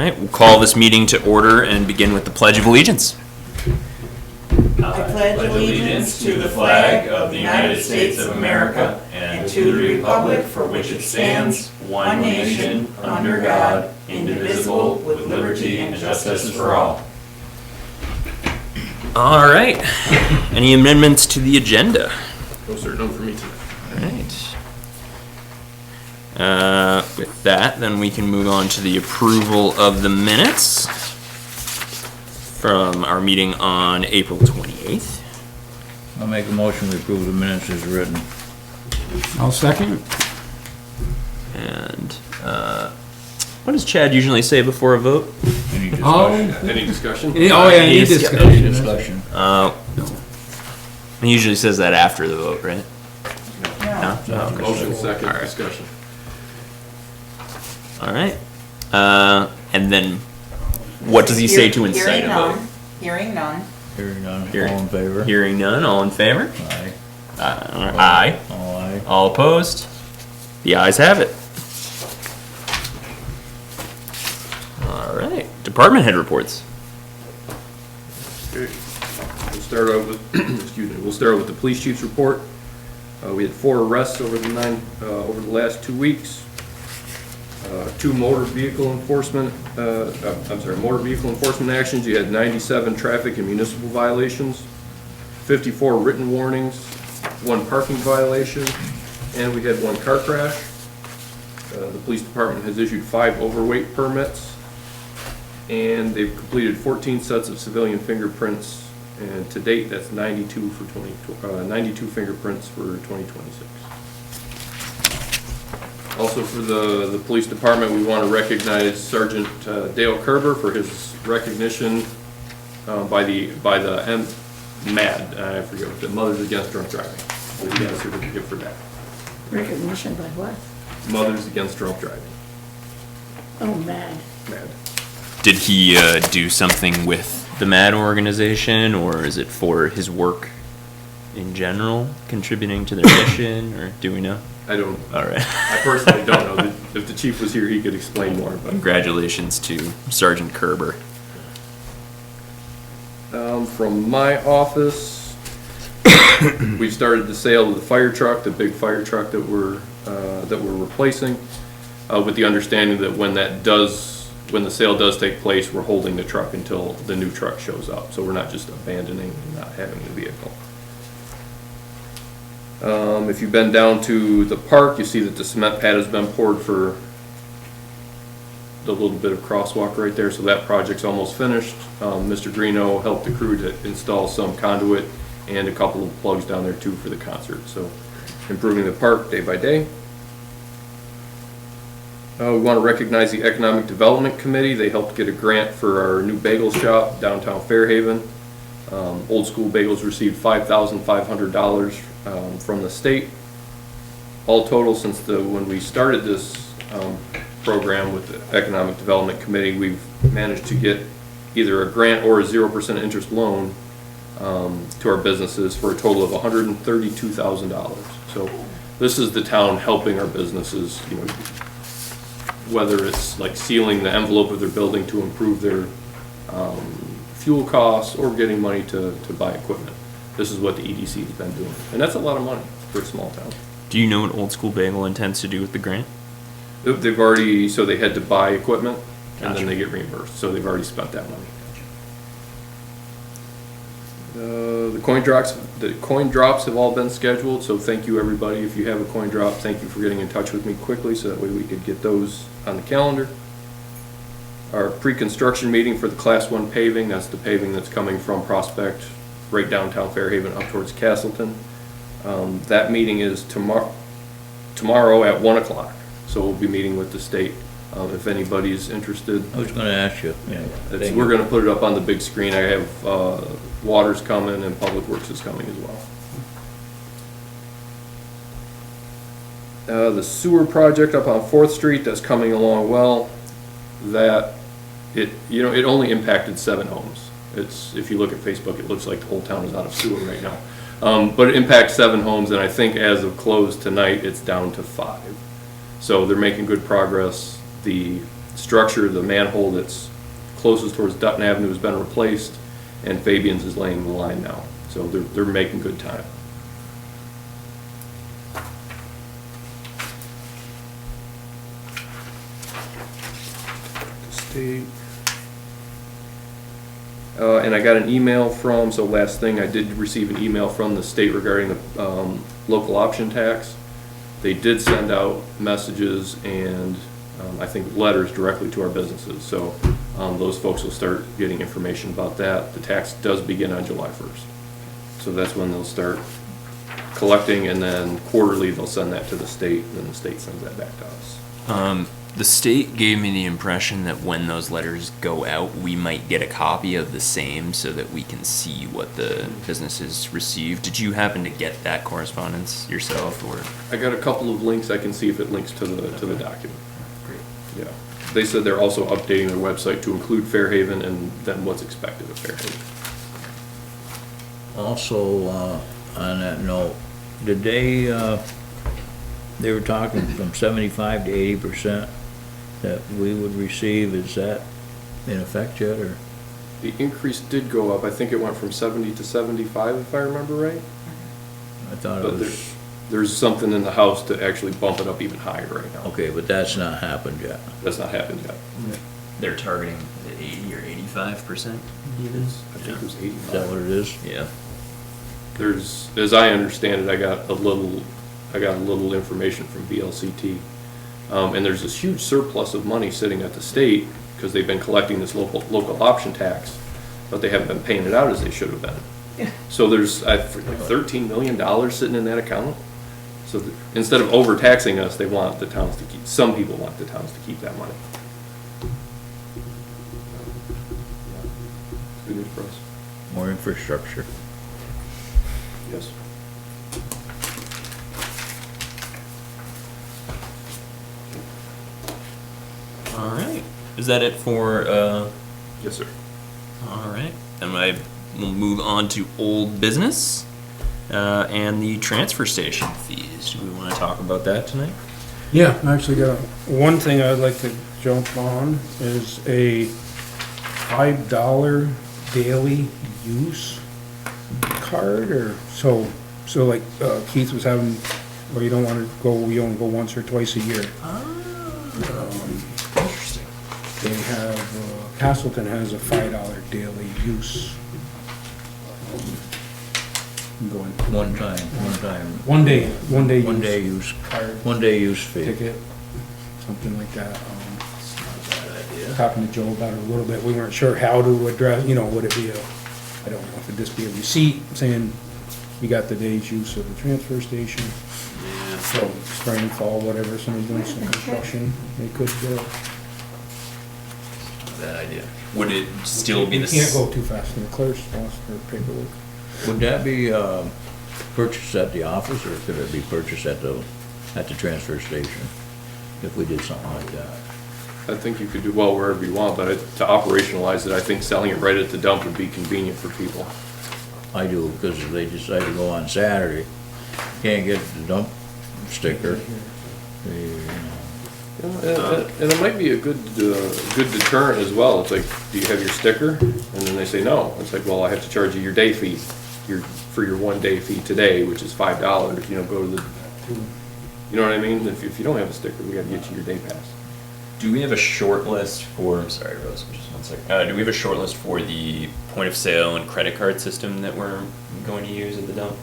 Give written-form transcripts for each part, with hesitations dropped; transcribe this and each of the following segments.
right, we'll call this meeting to order and begin with the Pledge of Allegiance. I pledge allegiance to the flag of the United States of America and to the republic for which it stands, one nation, under God, indivisible, with liberty and justice for all. All right, any amendments to the agenda? No, sir, none for me tonight. All right. With that, then we can move on to the approval of the minutes from our meeting on April 28th. I'll make a motion to approve the minutes as written. I'll second. And what does Chad usually say before a vote? Any Oh, discussion? Any discussion? oh yeah, any Any discussion. Discussion. He usually says that after the vote, right? No. No? Okay. Motion second, All right. discussion. All right. And then what does he say to incite a vote? Hearing none. Hearing none, Hearing- all in favor? Hearing none, all in favor? Aye. Aye. All aye. All opposed? The ayes have it. All right. Department head reports. Okay. We'll start out with, excuse me, we'll start with the police chief's report. We had 4 arrests over the last 2 weeks. 2 motor vehicle enforcement actions. You had 97 traffic and municipal violations, 54 written warnings, 1 parking violation, and we had 1 car crash. The police department has issued 5 overweight permits, and they've completed 14 sets of civilian fingerprints, and to date, that's 92 fingerprints for 2026. Also for the police department, we want to recognize Sergeant Dale Kerber for his recognition by the MAD, I forget what the Mothers Against Drunk Driving. So he got a certificate for that. Recognition by what? Mothers Against Drunk Driving, Oh, mad. MAD. Did he do something with the MAD organization, or is it for his work in general, contributing to their mission, or do we know? I don't, All right. I personally don't know. If the chief was here, he could explain more, but. Congratulations to Sergeant Kerber. From my office, we've started the sale of the fire truck, the big fire truck that we're replacing, with the understanding that when the sale does take place, we're holding the truck until the new truck shows up. So we're not just abandoning and not having the vehicle. If you've been down to the park, you see that the cement pad has been poured for the little bit of crosswalk right there, so that project's almost finished. Mr. Greeno helped the crew to install some conduit and a couple of plugs down there too for the concert, so improving the park day by day. We want to recognize the Economic Development Committee. They helped get a grant for our new bagel shop downtown Fairhaven. Old School Bagels received $5,500 from the state. All total, since when we started this program with the Economic Development Committee, we've managed to get either a grant or a 0% interest loan to our businesses for a total of $132,000. So this is the town helping our businesses, you know, whether it's like sealing the envelope of their building to improve their fuel costs or getting money to buy equipment. This is what the EDC has been doing. And that's a lot of money for a small town. Do you know what Old School Bagel intends to do with the grant? They've already, so they had to buy equipment and Gotcha. then they get reimbursed. So they've already spent that money. The coin drops have all been scheduled, so thank you everybody. If you have a coin drop, thank you for getting in touch with me quickly so that way we could get those on the calendar. Our pre-construction meeting for the Class 1 paving, that's the paving that's coming from Prospect right downtown Fairhaven up towards Castleton. That meeting is tomorrow at 1 o'clock, so we'll be meeting with the state if anybody's interested. I was gonna ask you. Yeah. We're gonna put it up on the big screen. I have Water's coming and Public Works is coming as well. The sewer project up on 4th Street, that's coming along well. It only impacted 7 homes. If you look at Facebook, it looks like the whole town is out of sewer right now. But it impacts 7 homes, and I think as of close tonight, it's down to 5. So they're making good progress. The structure, the manhole that's closest towards Dutton Avenue has been replaced, and Fabian's is laying the line now. So they're making good time. State. And I got an email from, so last thing, I did receive an email from the state regarding the local option tax. They did send out messages and I think letters directly to our businesses. So those folks will start getting information about that. The tax does begin on July 1st. So that's when they'll start collecting, and then quarterly they'll send that to the state, and then the state sends that back to us. The state gave me the impression that when those letters go out, we might get a copy of the same so that we can see what the businesses received. Did you happen to get that correspondence yourself, or? I got a couple of links. I can see if it links to the document. Great. Yeah. They said they're also updating their website to include Fairhaven and then what's expected of Fairhaven. Also, on that note, did they were talking from 75 to 80% that we would receive. Is that in effect yet, or? The increase did go up. I think it went from 70 to 75, if I remember right. I thought it But was, there's something in the House to actually bump it up even higher right now. okay, but that's not happened yet. That's not happened yet. They're targeting 80 or 85% even? I think it was 85. Is that what it is? Yeah. There's, as I understand it, I got a little information from VLCT. And there's this huge surplus of money sitting at the state because they've been collecting this local option tax, but they haven't been paying it out as they should have been. Yeah. So there's like $13 million sitting in that account. So instead of overtaxing us, they want the towns to keep, some people want the towns to keep that money. Good news for us. More infrastructure. Yes. All right. Is that it for, Yes, sir. all right. And I will move on to old business and the transfer station fees. Do we want to talk about that tonight? Yeah, I actually got one thing I'd like to jump on is a $5 daily use card, or so like Keith was having, where you don't want to go, you only go once or twice a year. Interesting. They have, Castleton has a $5 daily use. I'm going, One time. one day One day use use, card, one day use fee. ticket, something like that. It's not a bad idea. Talking to Joe about it a little bit, we weren't sure how to address, would it be I don't know if it'd just be a receipt saying you got the day's use of the transfer station. So spring, fall, whatever, somebody's doing some construction, they could, Bad idea. Would it still be you the can't go too fast in the clerk's lost their paperwork. Would that be purchased at the office, or could it be purchased at the transfer station if we did something like that? I think you could do well wherever you want, but to operationalize it, I think selling it right at the dump would be convenient for people. I do, because if they decide to go on Saturday, can't get the dump sticker. And it might be a good deterrent as well. It's like, do you have your sticker? And then they say no. It's like, well, I have to charge you your day fee, for your 1 day fee today, which is $5. Go to the, you know what I mean? If you don't have a sticker, we gotta get you your day pass. Do we have a short list for, I'm sorry, Rose, just 1 second. Do we have a short list for the point of sale and credit card system that we're going to use at the dump?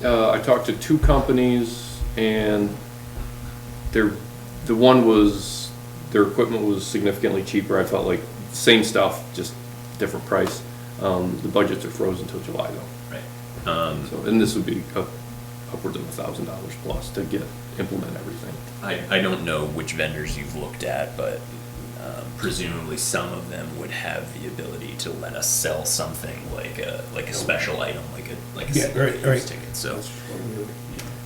I talked to 2 companies, and their equipment was significantly cheaper. I felt like same stuff, just different price. The budgets are frozen until July though. Right. So, and this would be upwards of $1,000 plus to implement everyththing. I don't know which vendors you've looked at, but presumably some of them would have the ability to let us sell something like a special item, like a Yeah, single right, use right. ticket. So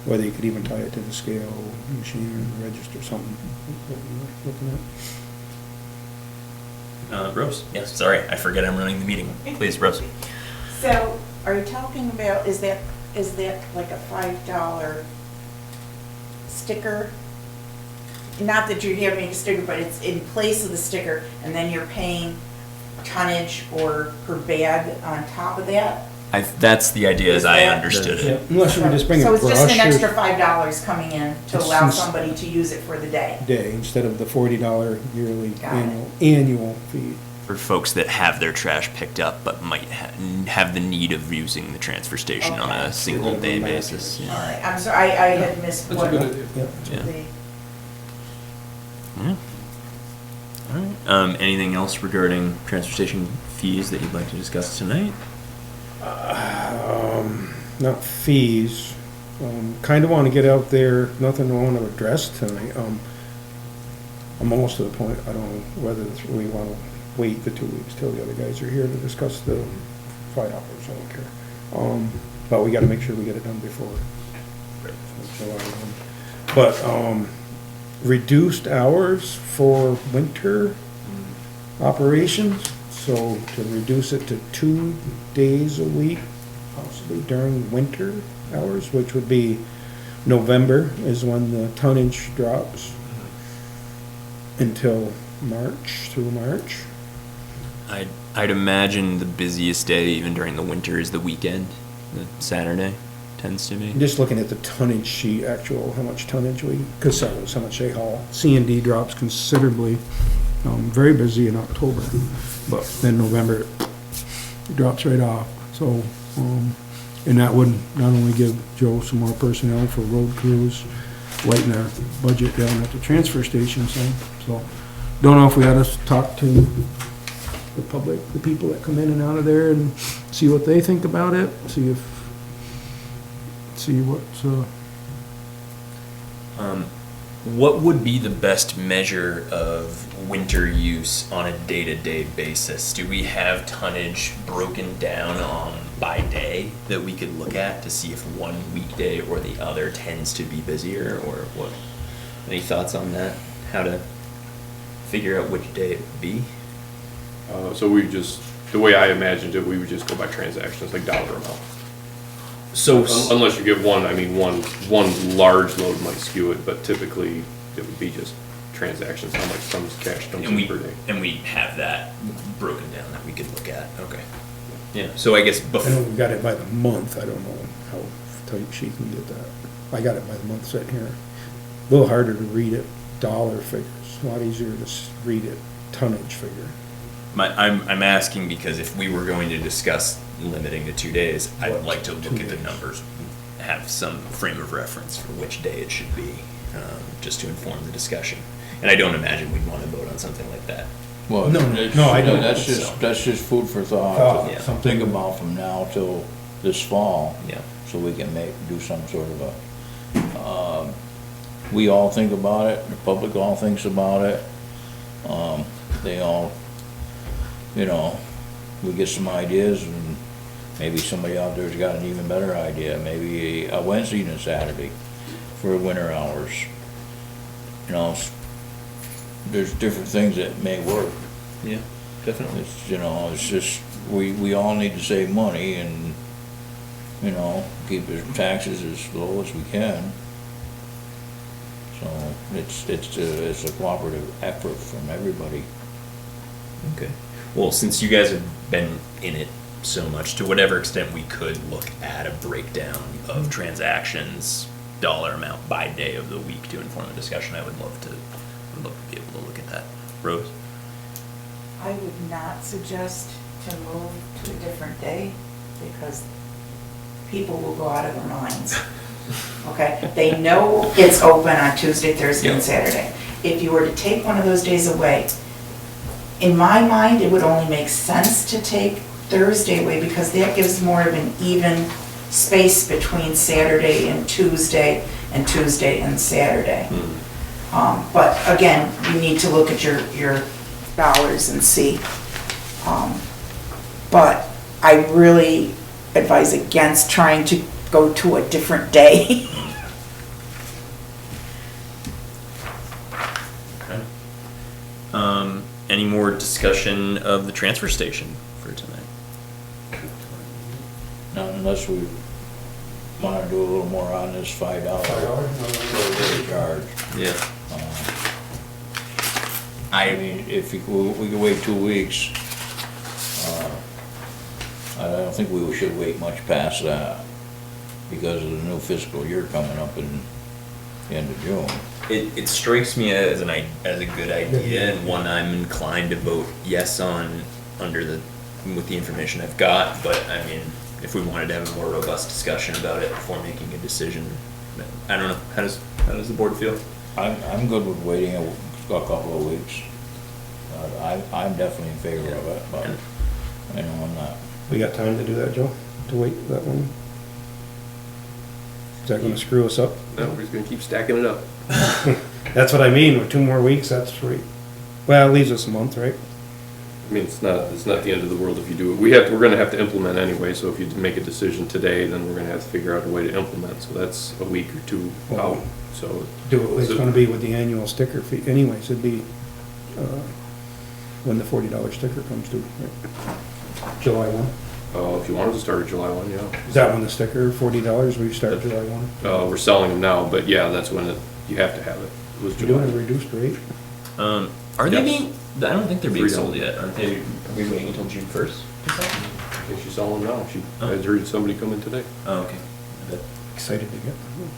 Whether you could even tie it to the scale machine or the register, something, what you were looking at. Rose, yes, sorry, I forget I'm running the meeting. Please, Rose. So, are you talking about, is that like a $5 sticker not that you're having a sticker, but it's in place of the sticker, and then you're paying tonnage or per bag on top of that. That's the idea as I Is that- understood Yeah, it. unless you can just bring a So brush it's just an extra or $5 coming in to It's allow since- somebody to use it for the day. day instead of the $40 yearly Got it. annual fee. For folks that have their trash picked up but might have the need of using the transfer station on Okay. a single day basis. All Yeah. right, I'm sorry, I had missed That's a what good the, idea. Yeah. Yeah. All right. Anything else regarding transfer station fees that you'd like to discuss tonight? Not fees. Kind of want to get out there, nothing I want to address tonight. I'm almost to the point, I don't know whether we want to wait the 2 weeks till the other guys are here to discuss the $5, I don't care. But we got to make sure we get it done before July 1. But, reduced hours for winter operations, so to reduce it to 2 days a week, possibly during winter hours, which would be November is when the tonnage drops until March, through March. I'd imagine the busiest day, even during the winter, is the weekend. The Saturday tends to be. Just looking at the tonnage sheet, actual, how much tonnage we, Casellas, how much they haul. C&D drops considerably, very busy in October, but then November, it drops right off. So, and that would not only give Joe some more personnel for road crews, lighten our budget down at the transfer station, so, don't know if we ought to talk to the public, the people that come in and out of there and see what they think about it, see what's, What would be the best measure of winter use on a day-to-day basis? Do we have tonnage broken down by day that we could look at to see if one weekday or the other tends to be busier, or what? Any thoughts on that? How to figure out which day it would be? So we just, the way I imagined it, we would just go by transactions, like dollar amount. So Unless you get one, I mean, one large load might skew it, but typically it would be just transactions, how much comes cash comes in per day. and we have that broken down that we could look at. Okay. Yeah. So I guess I know before. we got it by the month, I don't know how tight she can get that. I got it by the month sitting here. A little harder to read it, dollar figures, a lot easier to read it, tonnage figure. I'm asking because if we were going to discuss limiting to 2 days, I would like to look at the numbers, have some frame of reference for which day it should be, just to inform the discussion. And I don't imagine we'd want to vote on something like that. Well, No, I don't That's think just, so. that's just food for Thought, thought, yeah. to something- think about from now till this fall. Yeah. So we can do some sort of we all think about it, the public all thinks about it. They all, we get some ideas, and maybe somebody out there's got an even better idea, maybe a Wednesday and a Saturday for winter hours. There's different things that may work. Yeah, definitely. It's just, we all need to save money and, keep the taxes as low as we can. So it's a cooperative effort from everybody. Okay. Well, since you guys have been in it so much, to whatever extent we could look at a breakdown of transactions, dollar amount by day of the week to inform the discussion, I would love to be able to look at that. Rose? I would not suggest to move to a different day because people will go out of their minds. Okay? They know it's open on Tuesday, Thursday, and Saturday. If you were to take one of those days away, in my mind, it would only make sense to take Thursday away because that gives more of an even space between Saturday and Tuesday and Saturday. But again, you need to look at your dollars and see. But I really advise against trying to go to a different day. Okay. Any more discussion of the transfer station for tonight? Now, unless we wanna do a little more on this $5 charge. Yeah. I mean, if we could wait 2 weeks, I don't think we should wait much past that because of the new fiscal year coming up in the end of June. It strikes me as as a good idea, and one I'm inclined to vote yes on with the information I've got, but I mean, if we wanted to have a more robust discussion about it before making a decision, I don't know, how does the board feel? I'm good with waiting a couple of weeks. I'm definitely in favor of it, but, you know, I'm not. We got time to do that, Joe? To wait that one? Is that gonna screw us up? No, we're just gonna keep stacking it up. That's what I mean, with 2 more weeks, that's right. Well, it leaves us a month, right? I mean, it's not the end of the world if you do it. We're gonna have to implement anyway, so if you make a decision today, then we're gonna have to figure out a way to implement, so that's a week or two out, so. It's gonna be with the annual sticker fee anyways, it'd be, when the $40 sticker comes due, right? July 1? If you wanted to start at July 1, yeah. Is that when the sticker, $40, we start July 1? We're selling them now, but yeah, that's when you have to have it. It was You doing a July. reduced rate? Are they Yes. being, I don't think they're being $3. sold yet, aren't they? Are we waiting until June 1st? I think she's selling them now. I heard somebody come in today. Oh, okay. Excited to get them.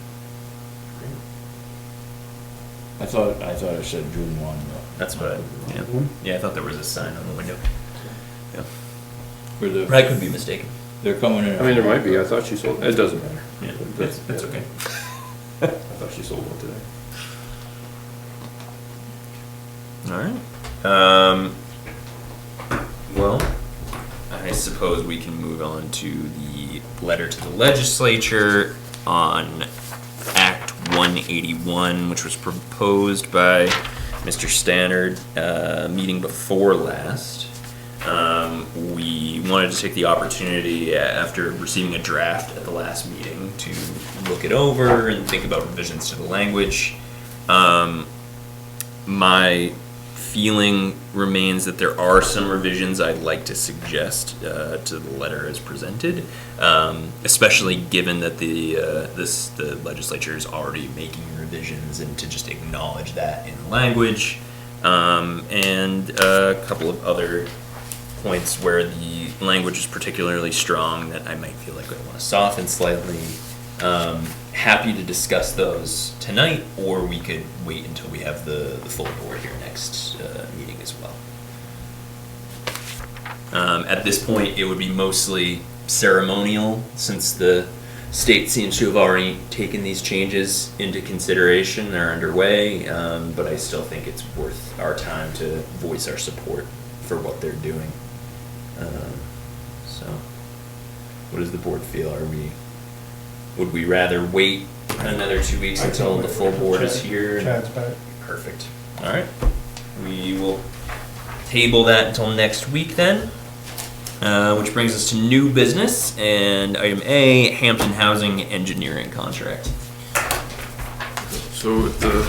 I thought it said June 1, though. That's what yeah, I thought there was a sign on the window. Yeah. But I could be mistaken. they're coming in. I mean, there might be. I thought she sold, it doesn't matter. Yeah, that's okay. I thought she sold one today. All right. Well, I suppose we can move on to the letter to the legislature on Act 181, which was proposed by Mr. Stannard, meeting before last. We wanted to take the opportunity, after receiving a draft at the last meeting, to look it over and think about revisions to the language. My feeling remains that there are some revisions I'd like to suggest to the letter as presented, especially given that the legislature is already making revisions, and to just acknowledge that in the language, and a couple of other points where the language is particularly strong that I might feel like I want to soften slightly. Happy to discuss those tonight, or we could wait until we have the full board here next meeting as well. At this point, it would be mostly ceremonial, since the state seems to have already taken these changes into consideration. They're underway, but I still think it's worth our time to voice our support for what they're doing. So, what does the board feel? Would we rather wait another 2 weeks until the full board is here? Chad's back. Perfect. All right. We will table that until next week then, which brings us to new business and item A, Hampton Housing Engineering Contract. So if the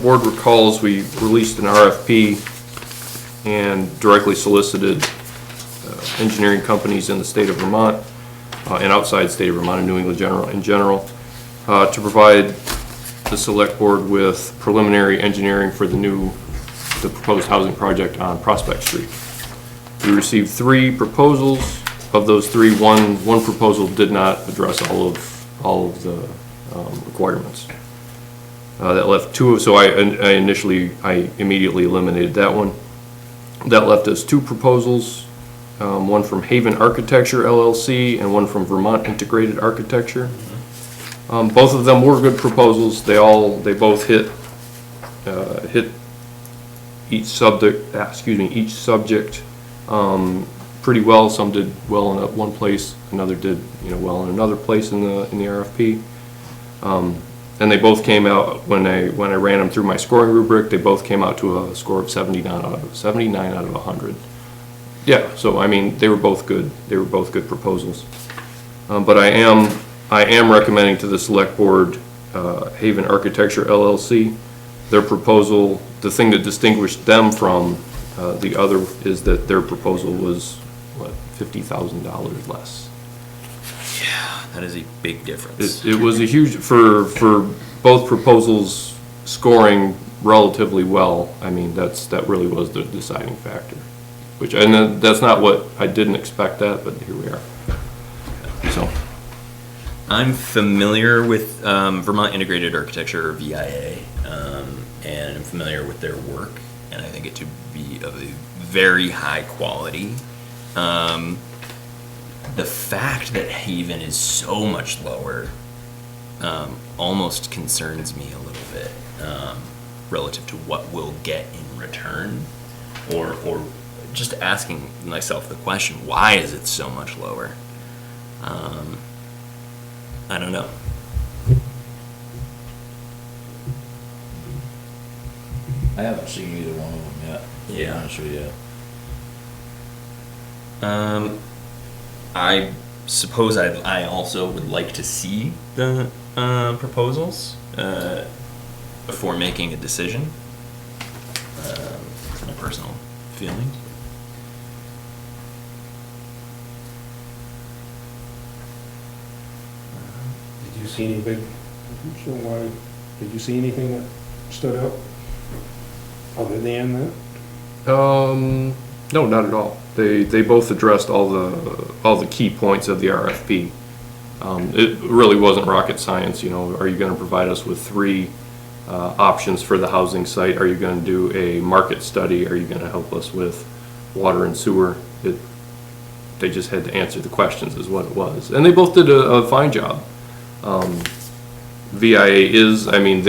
board recalls, we released an RFP and directly solicited engineering companies in the state of Vermont and outside state of Vermont and New England in general to provide the select board with preliminary engineering for the proposed housing project on Prospect Street. We received 3 proposals. Of those 3, one proposal did not address all of the requirements. That left 2, so I immediately eliminated that one. That left us 2 proposals, one from Haven Architecture LLC and one from Vermont Integrated Architecture. Both of them were good proposals. They both hit each subject pretty well. Some did well in one place, another did well in another place in the RFP. And they both came out, when I ran them through my scoring rubric, they both came out to a score of 79 out of 100. Yeah, so I mean, they were both good. They were both good proposals. But I am recommending to the select board Haven Architecture LLC. Their proposal, the thing that distinguished them from the other is that their proposal was $50,000 less. Yeah, that is a big difference. It was a huge, for both proposals, scoring relatively well. I mean, that really was the deciding factor. Which, and that's not what, I didn't expect that, but here we are. So, I'm familiar with Vermont Integrated Architecture, or VIA, and I'm familiar with their work, and I think it to be of a very high quality. The fact that Haven is so much lower almost concerns me a little bit relative to what we'll get in return, or just asking myself the question, why is it so much lower? I don't know. I haven't seen either one of them yet, to be Yeah. honest with you. I suppose I also would like to see the proposals before making a decision. It's my personal feelings. Did you see any big, so why, did you see anything that stood out? Other than that? no, not at all. They both addressed all the key points of the RFP. It really wasn't rocket science, you know. Are you going to provide us with 3 options for the housing site? Are you going to do a market study? Are you going to help us with water and sewer? They just had to answer the questions is what it was. And they both did a fine job. VIA is, I mean,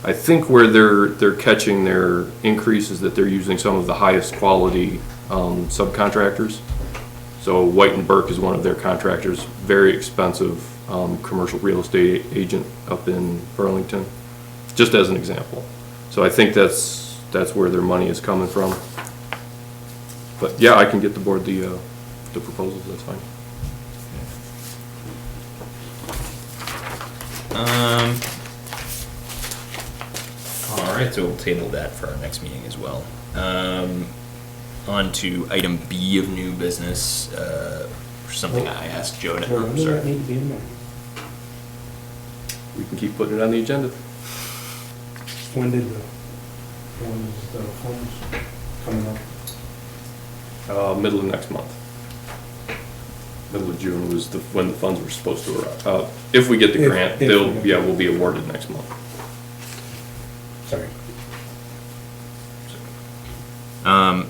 I think where they're catching their increase is that they're using some of the highest quality subcontractors. So White and Burke is one of their contractors, very expensive commercial real estate agent up in Burlington, just as an example. So I think that's where their money is coming from. But yeah, I can get the board the proposals, that's fine. All right, so we'll table that for our next meeting as well. On to item B of new business, something I asked Joe to, When does that sorry. need to be in there? We can keep putting it on the agenda. When is the funds coming up? Middle of next month. Middle of June was when the funds were supposed to arrive. If we get the grant, we'll be awarded next month. Sorry.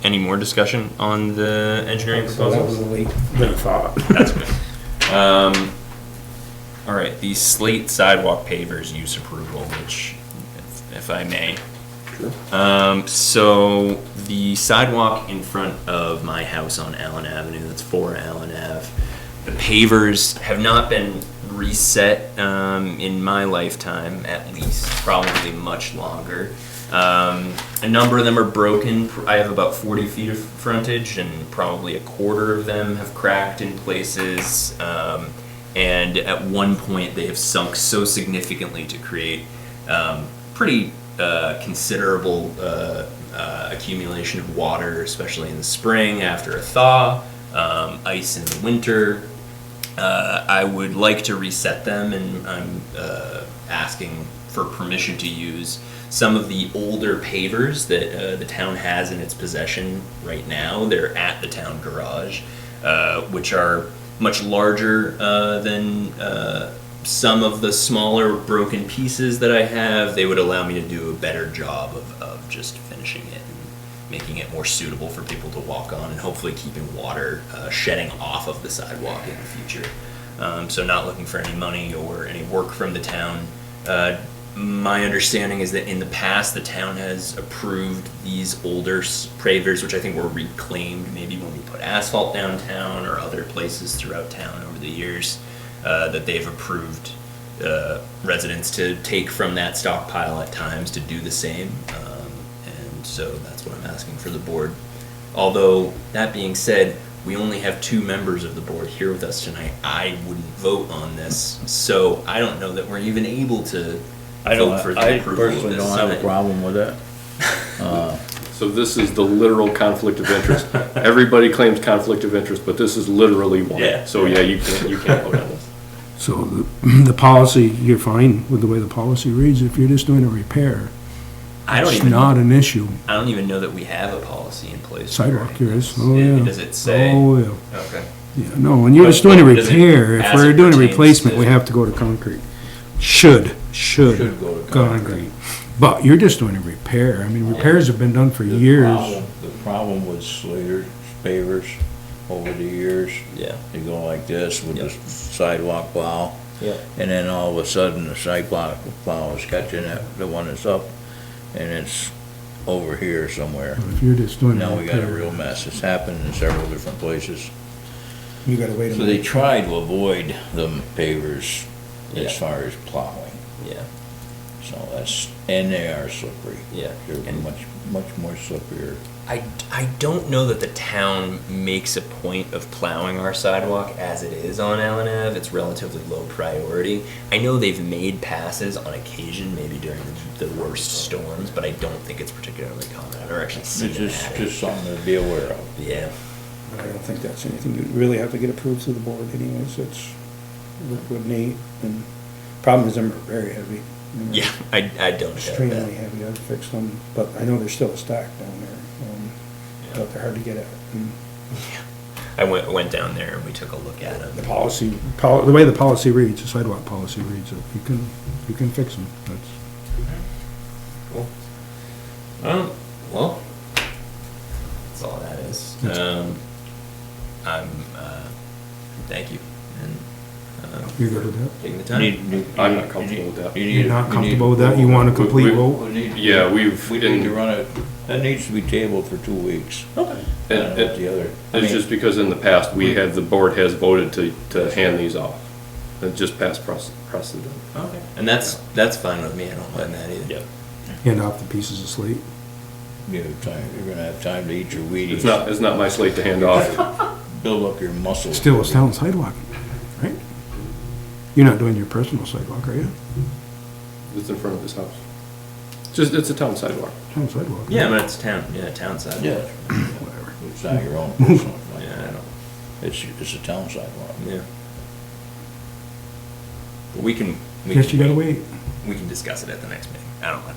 Any more discussion on the engineering So that was proposals? a late thought. That's good. All right, the Slate sidewalk pavers use approval, which, if I may. Sure. So the sidewalk in front of my house on Allen Avenue, that's 4 Allen Ave, the pavers have not been reset in my lifetime, at least, probably much longer. A number of them are broken. I have about 40 feet of frontage, and probably a quarter of them have cracked in places. And at one point, they have sunk so significantly to create pretty considerable accumulation of water, especially in the spring after a thaw, ice in the winter. I would like to reset them, and I'm asking for permission to use some of the older pavers that the town has in its possession right now. They're at the town garage, which are much larger than some of the smaller broken pieces that I have. They would allow me to do a better job of just finishing it and making it more suitable for people to walk on, and hopefully keeping water shedding off of the sidewalk in the future. So not looking for any money or any work from the town. My understanding is that in the past, the town has approved these older pavers, which I think were reclaimed maybe when we put asphalt downtown or other places throughout town over the years, that they've approved residents to take from that stockpile at times to do the same. And so that's what I'm asking for the board. Although, that being said, we only have 2 members of the board here with us tonight. I wouldn't vote on this, so I don't know that we're even able to vote for the I approval of personally this don't have a tonight. problem with it. So this is the literal conflict of interest. Everybody claims conflict of interest, but this is literally one. Yeah. So yeah, you can't vote on this. So the policy, you're fine with the way the policy reads, if you're just doing a repair, I don't It's even not an issue. I don't even know that we have a policy in place. Sidewalk, for there is. this. Oh, yeah. Does it say? Oh, yeah. Okay. Yeah, no, when you're But- just doing a but does it- repair, if as we're it doing a pertains replacement, to- we have to go to concrete. Should Should go to concrete. But you're just doing a repair. I mean, repairs have been done for years. The problem with Slater pavers over the years, Yeah. they go like this with the Yep. sidewalk plow. Yep. And then all of a sudden, the sidewalk plow is catching it, the one that's up, and it's over here somewhere. If you're just doing a Now we got a repair, real mess. It's happened in several different places. you gotta wait a So they minute. try to avoid the pavers Yeah. as far as plowing. Yeah. So that's, and they are slippery. Yeah. They're And much more slipperier. I don't know that the town makes a point of plowing our sidewalk as it is on Allen Ave. It's relatively low priority. I know they've made passes on occasion, maybe during the worst storms, but I don't think it's particularly common. I've never actually seen It's it just, happen. just something to be aware of. Yeah. I don't think that's anything you really have to get approved through the board anyways. It's work with Nate, and problem is them are very heavy. Yeah, I don't doubt that. Extremely heavy. I've fixed them, but I know there's still a stack down there. But they're hard to get at. And I went down there and we took a look at the them. policy, the way the policy reads, the sidewalk policy reads, that you can fix them. That's, Cool. Well, that's all that is. Thank you. And you're good with that? taking the time. I'm not comfortable with that. You're not comfortable with that? You want a complete vote? Yeah, we've, We need to run it, that needs to be tabled for 2 weeks. Okay. I don't know what the other. I it's mean, just because in the past, the board has voted to hand these off. It just passed precedent. Okay. And that's fine with me. I don't mind that either. Yeah. Hand off the pieces of slate. You're gonna have time to eat your Wheaties. It's not my slate to hand off. Build up your muscles. Still a town sidewalk, right? You're not doing your personal sidewalk, are you? It's in front of his house. It's a town sidewalk. Town sidewalk. Yeah, but it's town. Yeah, town side. Yeah, Whatever. it's not your own personal. Yeah, I know. It's a town sidewalk. Yeah. But we can. Guess you gotta wait. We can discuss it at the next meeting. I don't mind.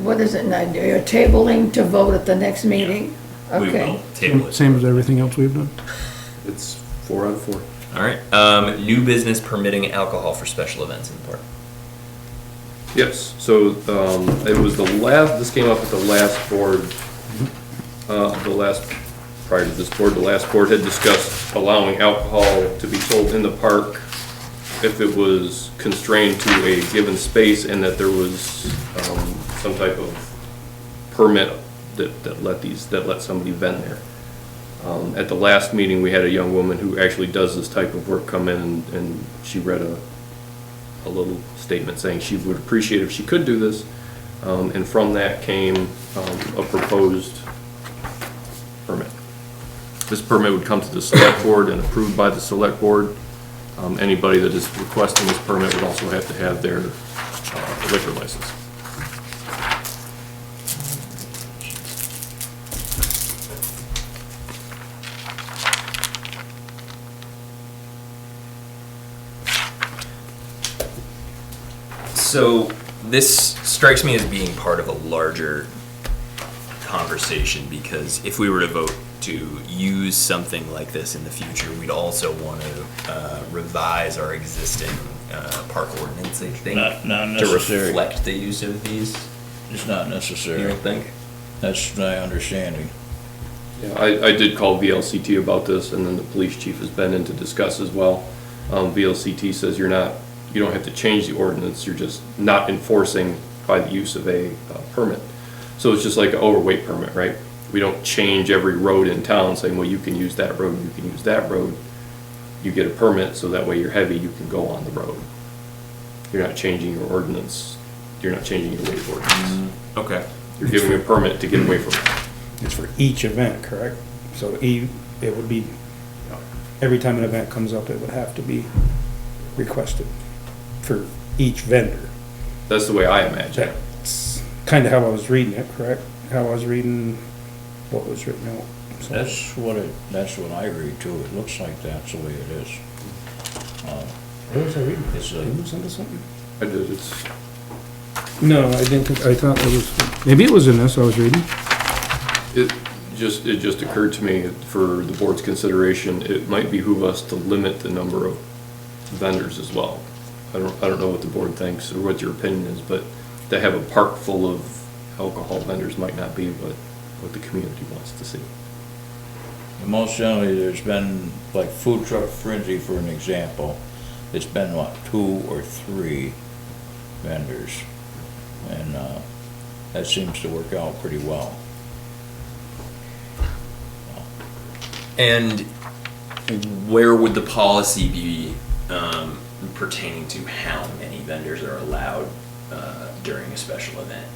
What is it now? You're tabling to vote at the next meeting? We Okay. will table it. Same as everything else we've done. It's 4 out of 4. All right. New business permitting alcohol for special events in the park. Yes, so, it was this came up at the last board, prior to this board, the last board had discussed allowing alcohol to be sold in the park if it was constrained to a given space and that there was, some type of permit that let somebody vend there. At the last meeting, we had a young woman who actually does this type of work come in and she read a little statement saying she would appreciate if she could do this. And from that came a proposed permit. This permit would come to the select board and approved by the select board. Anybody that is requesting this permit would also have to have their liquor license. So this strikes me as being part of a larger conversation because if we were to vote to use something like this in the future, we'd also want to revise our existing park ordinance, I think. Not To necessary. reflect the use of these, It's not you necessary. don't think? That's my understanding. Yeah, I did call VLCT about this, and then the police chief has been in to discuss as well. VLCT says you don't have to change the ordinance, you're just not enforcing by the use of a permit. So it's just like an overweight permit, right? We don't change every road in town saying, well, you can use that road, you can use that road. You get a permit, so that way you're heavy, you can go on the road. You're not changing your ordinance, you're not changing your weight ordinance. Okay. You're giving a permit to get away from it. It's for each event, correct? So it would be, every time an event comes up, it would have to be requested for each vendor. That's the way I imagine it. That's kind of how I was reading it, correct? How I was reading what was written out. So- That's what I read too. It looks like that's the way it is. What was I reading? It's Did a, you send us something? I did, it's No, I didn't think, I thought it was, maybe it was in this I was reading. It just occurred to me for the board's consideration, it might behoove us to limit the number of vendors as well. I don't know what the board thinks or what your opinion is, but to have a park full of alcohol vendors might not be what the community wants to see. Most generally, there's been, like, food truck frenzy, for an example, it's been, what, 2 or 3 vendors, and, that seems to work out pretty well. And where would the policy be pertaining to how many vendors are allowed during a special event?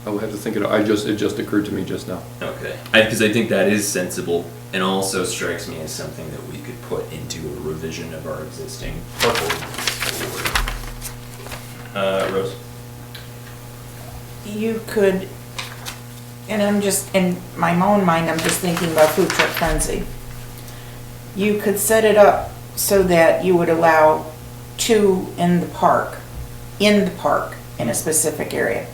I would have to think it just occurred to me just now. Okay. Because I think that is sensible, and also strikes me as something that we could put into a revision of our existing park ordinance. Rose? You could, and I'm just, in my own mind, I'm just thinking about food truck frenzy. You could set it up so that you would allow 2 in the park, in a specific area.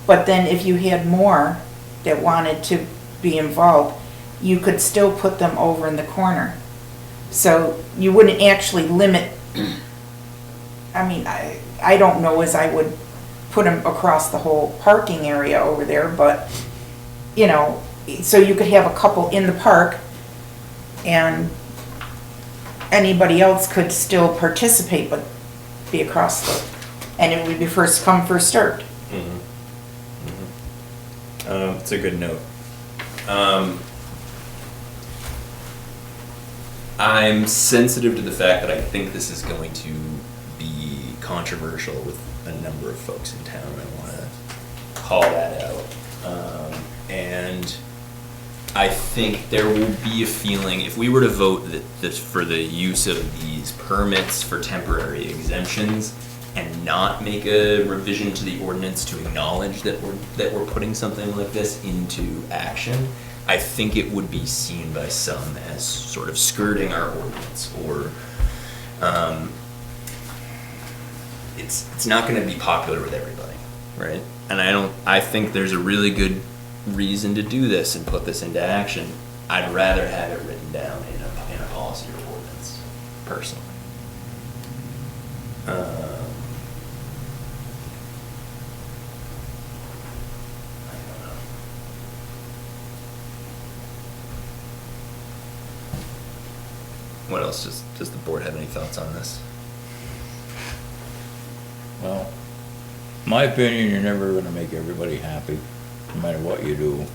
But then if you had more that wanted to be involved, you could still put them over in the corner. So you wouldn't actually limit, I mean, I don't know as I would put them across the whole parking area over there, but, you know, so you could have a couple in the park and anybody else could still participate but be across the, and it would be first come, first served. It's a good note. I'm sensitive to the fact that I think this is going to be controversial with a number of folks in town. I want to call that out. And I think there will be a feeling, if we were to vote that for the use of these permits for temporary exemptions and not make a revision to the ordinance to acknowledge that we're putting something like this into action, I think it would be seen by some as sort of skirting our ordinance, or it's not going to be popular with everybody, right? And I think there's a really good reason to do this and put this into action. I'd rather have it written down in a policy or ordinance, personally. What else? Does the board have any thoughts on this? Well, my opinion, you're never gonna make everybody happy, no matter what you do.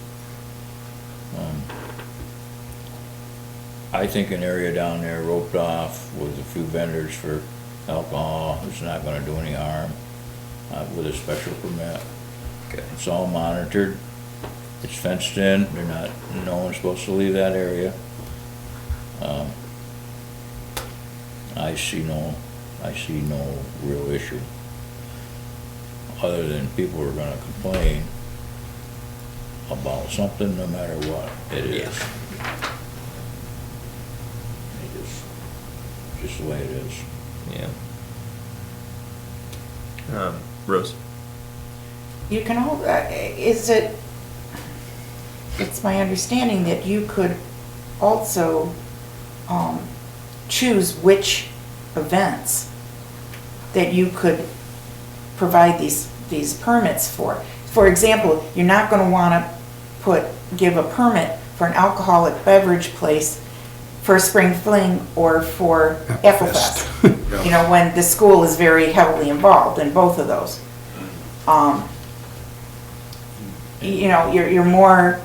I think an area down there roped off with a few vendors for alcohol is not gonna do any harm, with a special permit. Okay. It's all monitored, it's fenced in, no one's supposed to leave that area. I see no real issue, other than people are gonna complain about something no matter what it is. Just the way it is. Yeah. Rose? You can all, it's my understanding that you could also choose which events that you could provide these permits for. For example, you're not going to want to give a permit for an alcoholic beverage place for Spring Fling or for Apple Fest. You know, when the school is very heavily involved in both of those. You know, you're more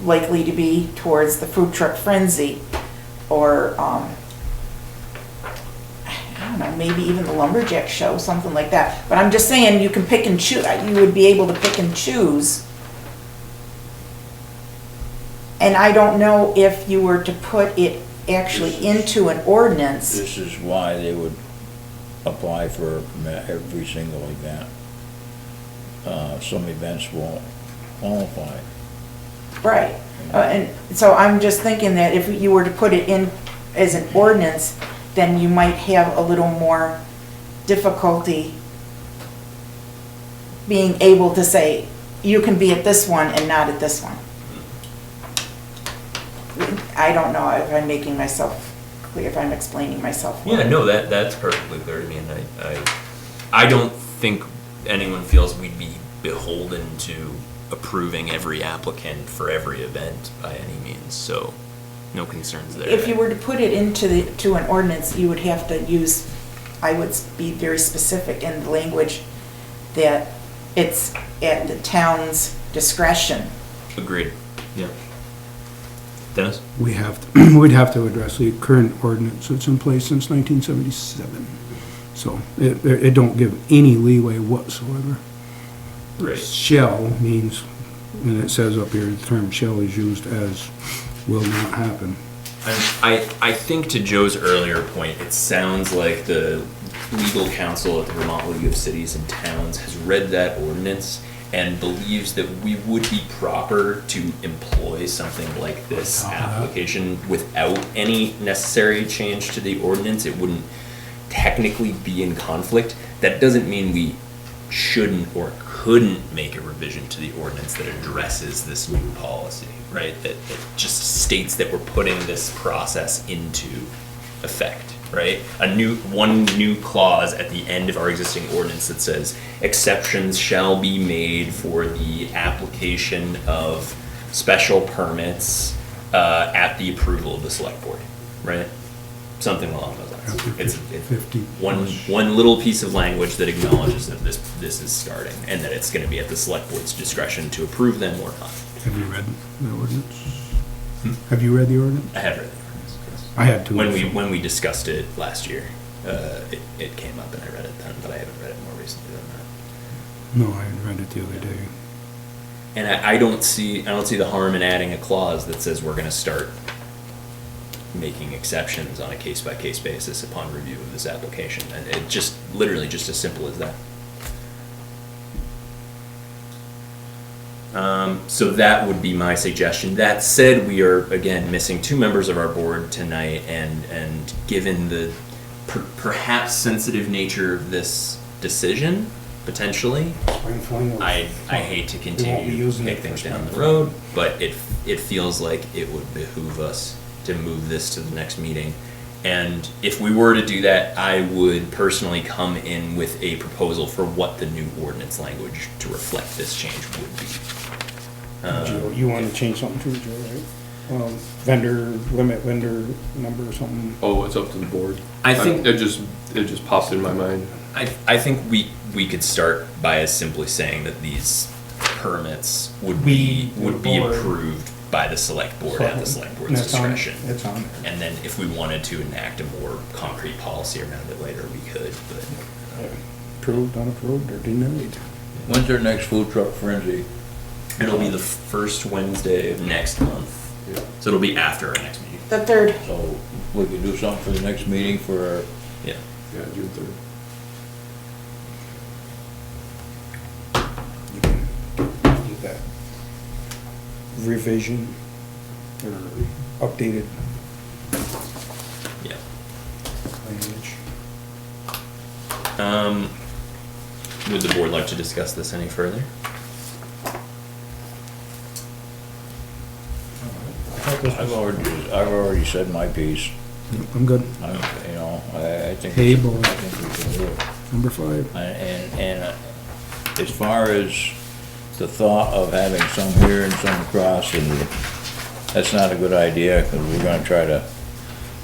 likely to be towards the food truck frenzy, or I don't know, maybe even the lumberjack show, something like that. But I'm just saying, you can pick and choose. You would be able to pick and choose. And I don't know if you were to put it actually into an ordinance. This is why they would apply for a permit every single event. Some events won't qualify. Right. And so I'm just thinking that if you were to put it in as an ordinance, then you might have a little more difficulty being able to say, you can be at this one and not at this one. I don't know if I'm making myself clear, if I'm explaining myself well. Yeah, no, that's perfectly clear to me, and I don't think anyone feels we'd be beholden to approving every applicant for every event by any means, so no concerns there. If you were to put it to an ordinance, you would have to use, I would be very specific in the language that it's at the town's discretion. Agreed, yeah. Dennis? We'd have to address the current ordinance that's in place since 1977. So it don't give any leeway whatsoever. Right. Shall means, and it says up here, the term shall is used as will not happen. I think to Joe's earlier point, it sounds like the legal counsel at the Vermont League of Cities and Towns has read that ordinance and believes that we would be proper to employ something like this application without any necessary change to the ordinance. It wouldn't technically be in conflict. That doesn't mean we shouldn't or couldn't make a revision to the ordinance that addresses this new policy, right? That just states that we're putting this process into effect, right? One new clause at the end of our existing ordinance that says exceptions shall be made for the application of special permits at the approval of the select board, right? Something along those lines. It's 50 one little piece of language that acknowledges that this is starting and that it's going to be at the select board's discretion to approve them or not. Have you read the ordinance? Have you read the ordinance? I had read the ordinance. Yes. I had to. When we discussed it last year, it came up and I read it then, but I haven't read it more recently than that. No, I had read it the other day. And I don't see the harm in adding a clause that says we're going to start making exceptions on a case-by-case basis upon review of this application. And it just, literally just as simple as that. So that would be my suggestion. That said, we are, again, missing 2 members of our board tonight, and given the perhaps sensitive nature of this decision, potentially, I hate to continue to kick things down the road, but it feels like it would behoove us to move this to the next meeting. And if we were to do that, I would personally come in with a proposal for what the new ordinance language to reflect this change would be. Joe, you want to change something too, Joe, right? Vendor number or something? Oh, it's up to the board. I think it just popped in my mind. I think we could start by as simply saying that these permits would be approved by the select board at the select board's discretion. It's on there. And then if we wanted to enact a more concrete policy around it later, we could, but. Approved, unapproved, or denied. When's our next food truck frenzy? It'll be the first Wednesday of next month. Yeah. So it'll be after our next meeting. The 3rd. So we could do something for the next meeting for our, Yeah. Yeah, June 3rd. You can get that revision or updated Yeah. language. Would the board like to discuss this any further? I've already said my piece. I'm good. I think. Table. I think we can do it. Number 5. And as far as the thought of having some here and some across, and that's not a good idea, because we're gonna try to,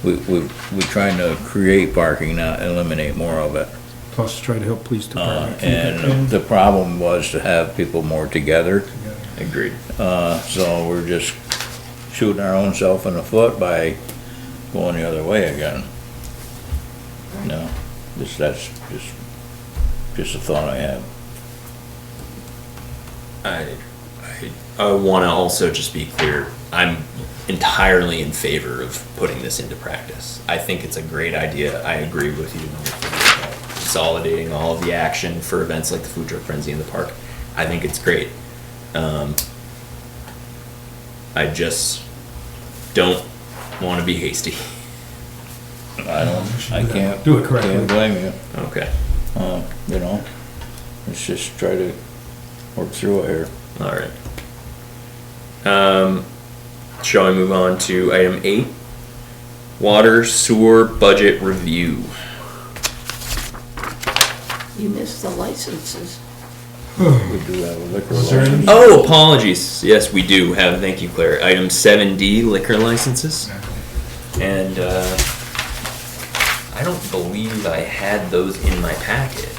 we're trying to create parking, not eliminate more of it. Plus try to help police department. And the problem was to have people more together. Agreed. So we're just shooting our own self in the foot by going the other way again. No, that's just a thought I have. I want to also just be clear, I'm entirely in favor of putting this into practice. I think it's a great idea. I agree with you on consolidating all of the action for events like the Food Truck Frenzy in the park. I think it's great. I just don't want to be hasty. I can't. Do it correctly. Can't blame you, Okay. you know, let's just try to work through it here. All right. Shall I move on to item 8? Water sewer budget review. You missed the licenses. We do have a liquor Was there license. any- Oh, apologies. Yes, we do have. Thank you, Claire. Item 7D, liquor licenses. And I don't believe I had those in my packet,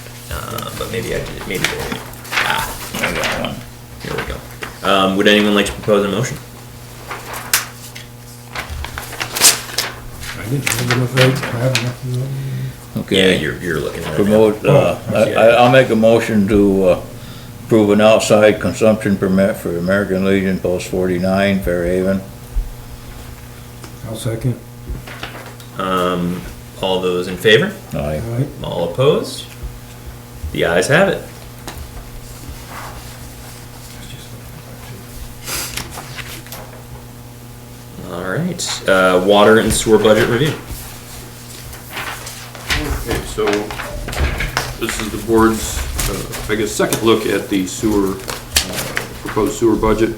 but maybe I did. Maybe I did. Ah, I got one. here we go. Would anyone like to propose a motion? I didn't have enough right to have enough. Okay. Yeah, you're looking at it. Promote, I'll make a motion to, approve an outside consumption permit for American Legion Post 49, Fairhaven. I'll second. All those in favor? Aye. All right. All opposed? The ayes have it. All right, water and sewer budget review. Okay, so this is the board's, I guess, second look at the sewer, proposed sewer budget.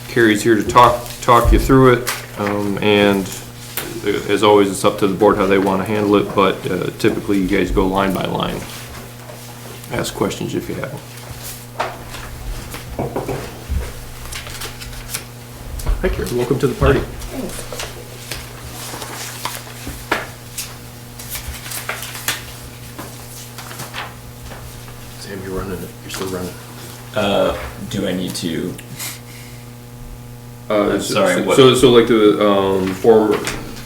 Carrie's here to talk you through it, and as always, it's up to the board how they want to handle it, but typically you guys go line by line. Ask questions if you have them. Hi, Carrie, welcome to the party. Sam, you're running it. You're still running. Do I need to? Sorry. what- So like the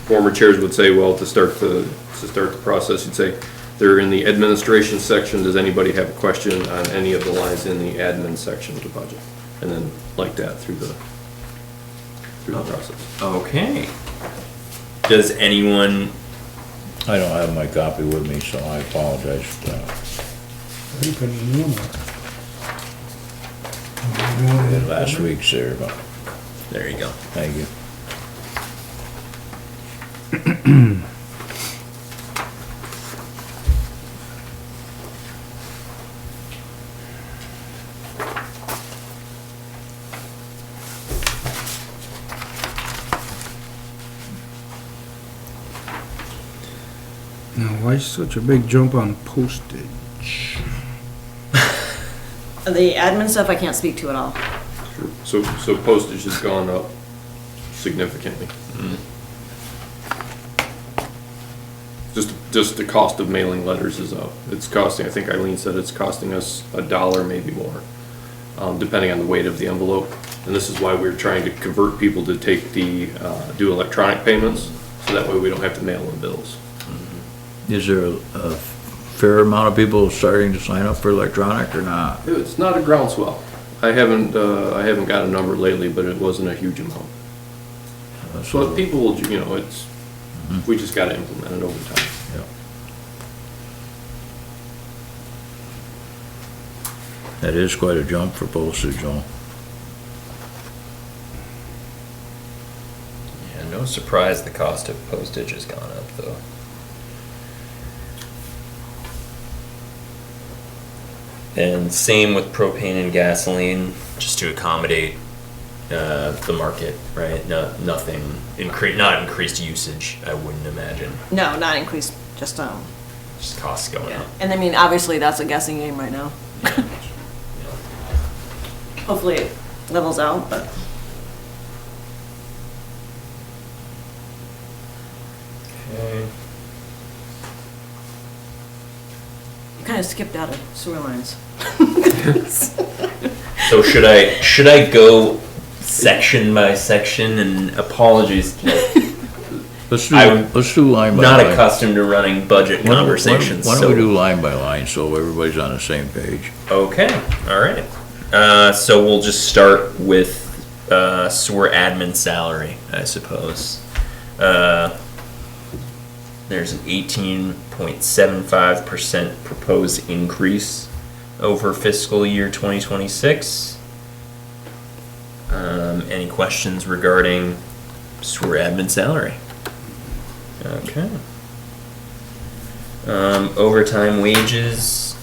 former chairs would say, well, to start the process, you'd say, they're in the administration section. Does anybody have a question on any of the lines in the admin section of the budget? And then like that through the process. Okay. Does anyone? I don't have my copy with me, so I apologize for that. You couldn't even know Last week's there, but There you go. thank you. Now, why such a big jump on postage? The admin stuff I can't speak to at all. So postage has gone up significantly. Just the cost of mailing letters is up. It's costing, I think Eileen said it's costing us $1, maybe more, depending on the weight of the envelope. And this is why we're trying to convert people to take do electronic payments, so that way we don't have to mail them bills. Is there a fair amount of people starting to sign up for electronic or not? It's not a groundswell. I haven't got a number lately, but it wasn't a huge amount. So people will, we just gotta implement it over time. Yeah. That is quite a jump for postage, though. Yeah, no surprise the cost of postage has gone up, though. And same with propane and gasoline, just to accommodate the market, right? Nothing not increased usage, I wouldn't imagine. No, not increased, just, Just costs going yeah. up. And I mean, obviously, that's a guessing game right now. Hopefully it levels out, but. Okay. You kind of skipped out of sewer lines. So should I go section by section? And apologies, Let's I'm do line by not line. accustomed to running budget conversations. Why don't we so- do line by line, so everybody's on the same page? Okay, all right. So we'll just start with sewer admin salary, I suppose. There's an 18.75% proposed increase over fiscal year 2026. Any questions regarding sewer admin salary? Okay. Overtime wages.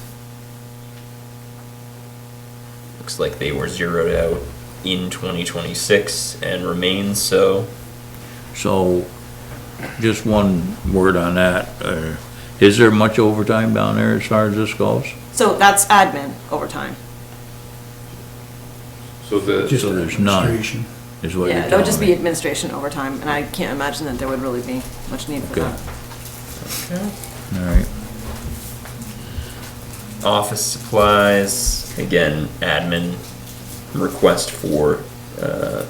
Looks like they were zeroed out in 2026 and remain so. So, just one word on that. Is there much overtime down there as far as this goes? So that's admin overtime. So Just So there's none. administration. Is what you're Yeah, that would just telling be me. administration overtime, and I can't imagine that there would really be much need for Okay. that. All right. Office supplies, again, admin request for a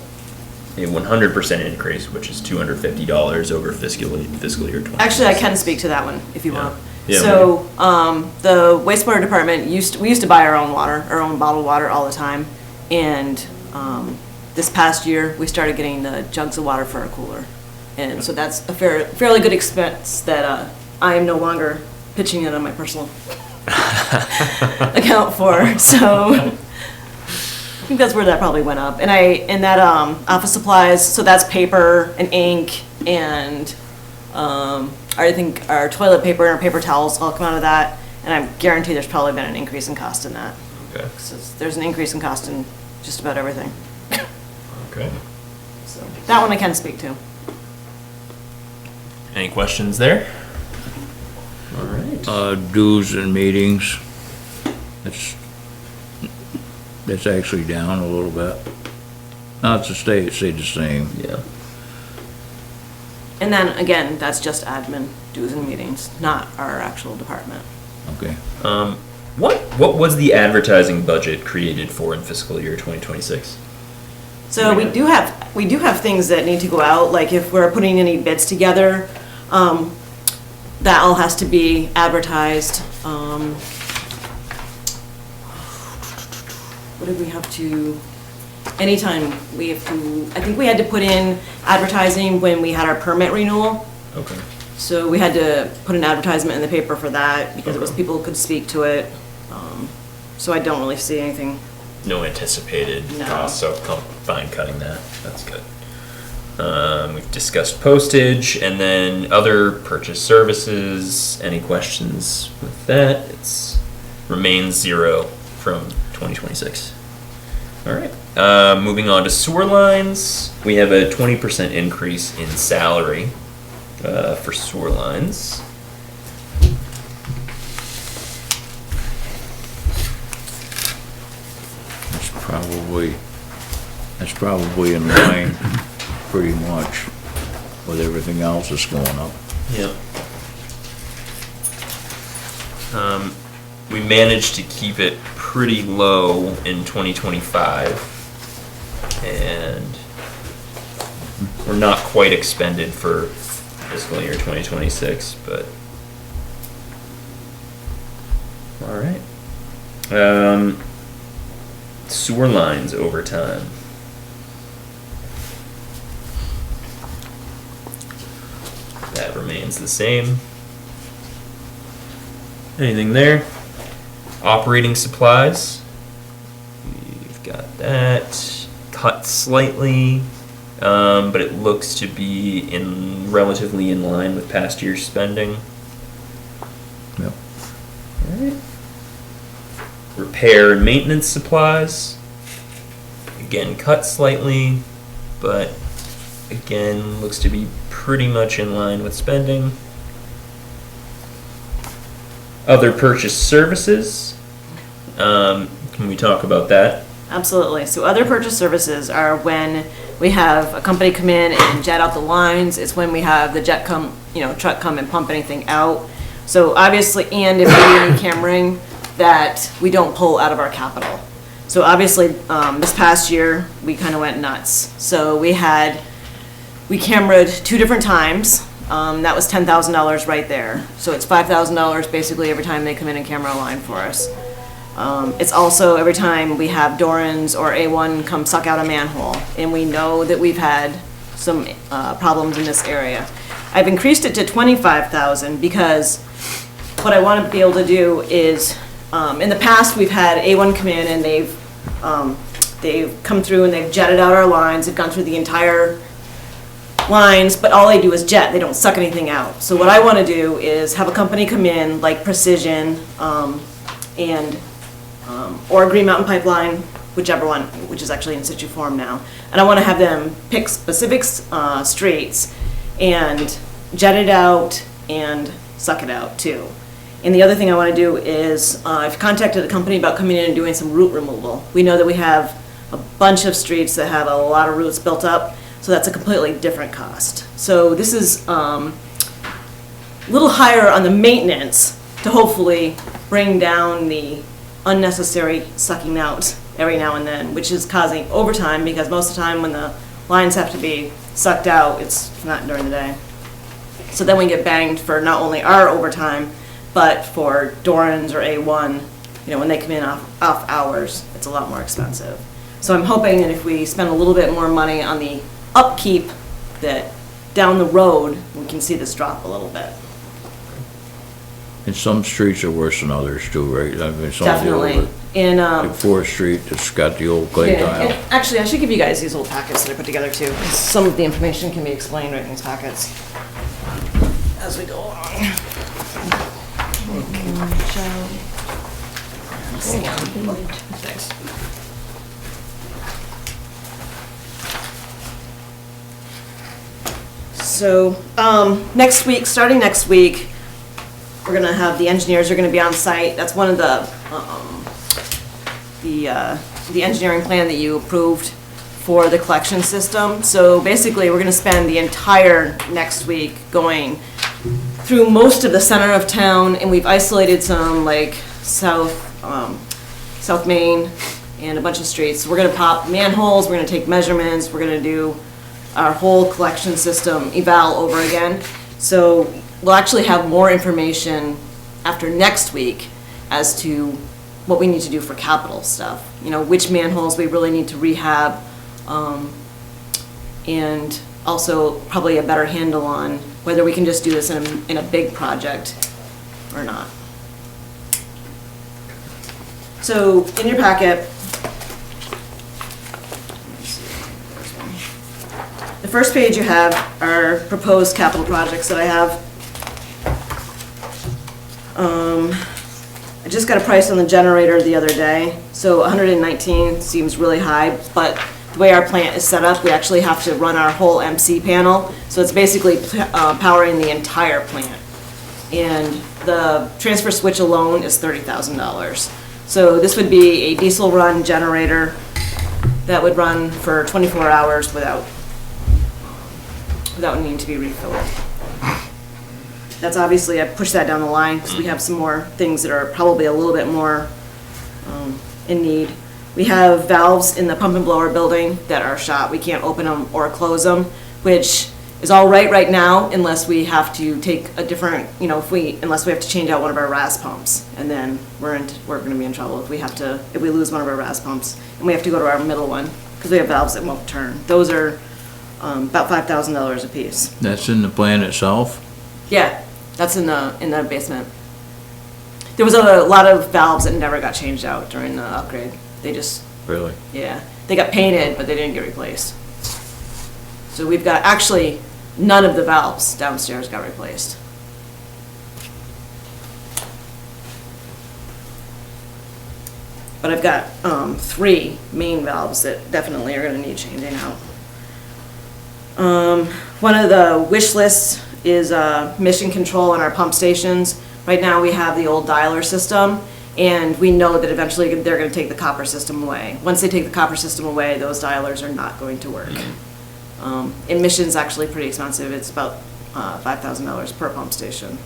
100% increase, which is $250 over fiscal year 20. Actually, I can speak to that one if you Yeah. want. Yeah, So, the wastewater department we used to buy our own water, our own bottled water all the time. And, this past year, we started getting the jugs of water for our cooler. And so that's a fairly good expense that, I am no longer pitching it on my personal account for, so. I think that's where that probably went up. And that, office supplies, so that's paper and ink and, I think our toilet paper and our paper towels all come out of that. And I guarantee there's probably been an increase in cost in that. Okay. So there's an increase in cost in just about everything. Okay. So that one I can speak to. Any questions there? All right. Dues and meetings, it's actually down a little bit. Not to stay the same. Yeah. And then again, that's just admin dues and meetings, not our actual department. Okay. What was the advertising budget created for in fiscal year 2026? So we do have things that need to go out, like if we're putting any bids together, that all has to be advertised. What did we have to, anytime we have to, I think we had to put in advertising when we had our permit renewal. Okay. So we had to put an advertisement in the paper for that because it was Okay. people could speak to it. So I don't really see anything. No anticipated No. costs, so fine cutting that. That's good. We've discussed postage and then other purchase services. Any questions with that? It's remains zero from 2026. All right. Moving on to sewer lines. We have a 20% increase in salary for sewer lines. That's probably in line pretty much with everything else that's going up. Yep. We managed to keep it pretty low in 2025, and we're not quite expended for fiscal year 2026, but all right. Sewer lines over time. That remains the same. Anything there? Operating supplies. We've got that cut slightly, but it looks to be relatively in line with past year's spending. Yep. Alright. Repair and maintenance supplies. Again, cut slightly, but again, looks to be pretty much in line with spending. Other purchase services. Can we talk about that? Absolutely. So other purchase services are when we have a company come in and jet out the lines. It's when we have the truck come and pump anything out. So obviously, and if we do any cameraing that we don't pull out of our capital. So obviously, this past year, we kind of went nuts. So we cameraed 2 different times. That was $10,000 right there. So it's $5,000 basically every time they come in and camera a line for us. It's also every time we have Dorans or A1 come suck out a manhole, and we know that we've had some problems in this area. I've increased it to $25,000 because what I want to be able to do is, in the past, we've had A1 come in and they've come through and they've jetted out our lines. They've gone through the entire lines, but all they do is jet, they don't suck anything out. So what I want to do is have a company come in, like Precision, or Green Mountain Pipeline, whichever one, which is actually in situ form now. And I want to have them pick specific streets and jet it out and suck it out too. And the other thing I want to do is, I've contacted a company about coming in and doing some root removal. We know that we have a bunch of streets that have a lot of roots built up, so that's a completely different cost. So this is a little higher on the maintenance to hopefully bring down the unnecessary sucking out every now and then, which is causing overtime, because most of the time when the lines have to be sucked out, it's not during the day. So then we get banged for not only our overtime, but for Doran's or A1, when they come in off hours, it's a lot more expensive. So I'm hoping that if we spend a little bit more money on the upkeep, that down the road, we can see this drop a little bit. And some streets are worse than others too, right? I mean, some of the Definitely. older- In, like 4th Street, it's got the old clay yeah, tile. and actually, I should give you guys these old packets that I put together too, because some of the information can be explained right in these packets as we go along. Thanks. So, next week, starting next week, we're gonna have, the engineers are gonna be on site. That's one of the engineering plan that you approved for the collection system. So basically, we're gonna spend the entire next week going through most of the center of town, and we've isolated some, like, South Main and a bunch of streets. We're gonna pop manholes, we're gonna take measurements, we're gonna do our whole collection system eval over again. So we'll actually have more information after next week as to what we need to do for capital stuff. Which manholes we really need to rehab, and also probably a better handle on whether we can just do this in a big project or not. So in your packet, the first page you have are proposed capital projects that I have. I just got a price on the generator the other day, so 119 seems really high, but the way our plant is set up, we actually have to run our whole MC panel, so it's basically powering the entire plant. And the transfer switch alone is $30,000. So this would be a diesel run generator that would run for 24 hours without needing to be refilled. That's obviously, I pushed that down the line because we have some more things that are probably a little bit more in need. We have valves in the pump and blower building that are shot. We can't open them or close them, which is all right now, unless we have to take a different, unless we have to change out one of our RAS pumps, and then we're going to be in trouble if we lose one of our RAS pumps and we have to go to our middle one because we have valves that won't turn. Those are about $5,000 a piece. That's in the plant itself? Yeah, that's in the basement. There was a lot of valves that never got changed out during the upgrade. They just, Really? yeah, they got painted, but they didn't get replaced. So we've got, actually, none of the valves downstairs got replaced. But I've got 3 main valves that definitely are gonna need changing out. One of the wish lists is mission control on our pump stations. Right now, we have the old dialer system, and we know that eventually they're gonna take the copper system away. Once they take the copper system away, those dialers are not going to work. And mission's actually pretty expensive. It's about $5,000 per pump station.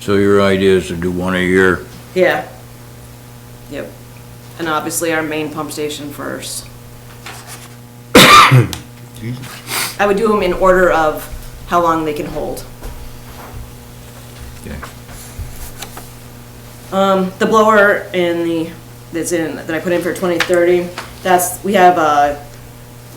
So your idea is to do one a year? Yeah. Yep. And obviously our main pump station first. I would do them in order of how long they can hold. Okay. The blower that I put in for 2030,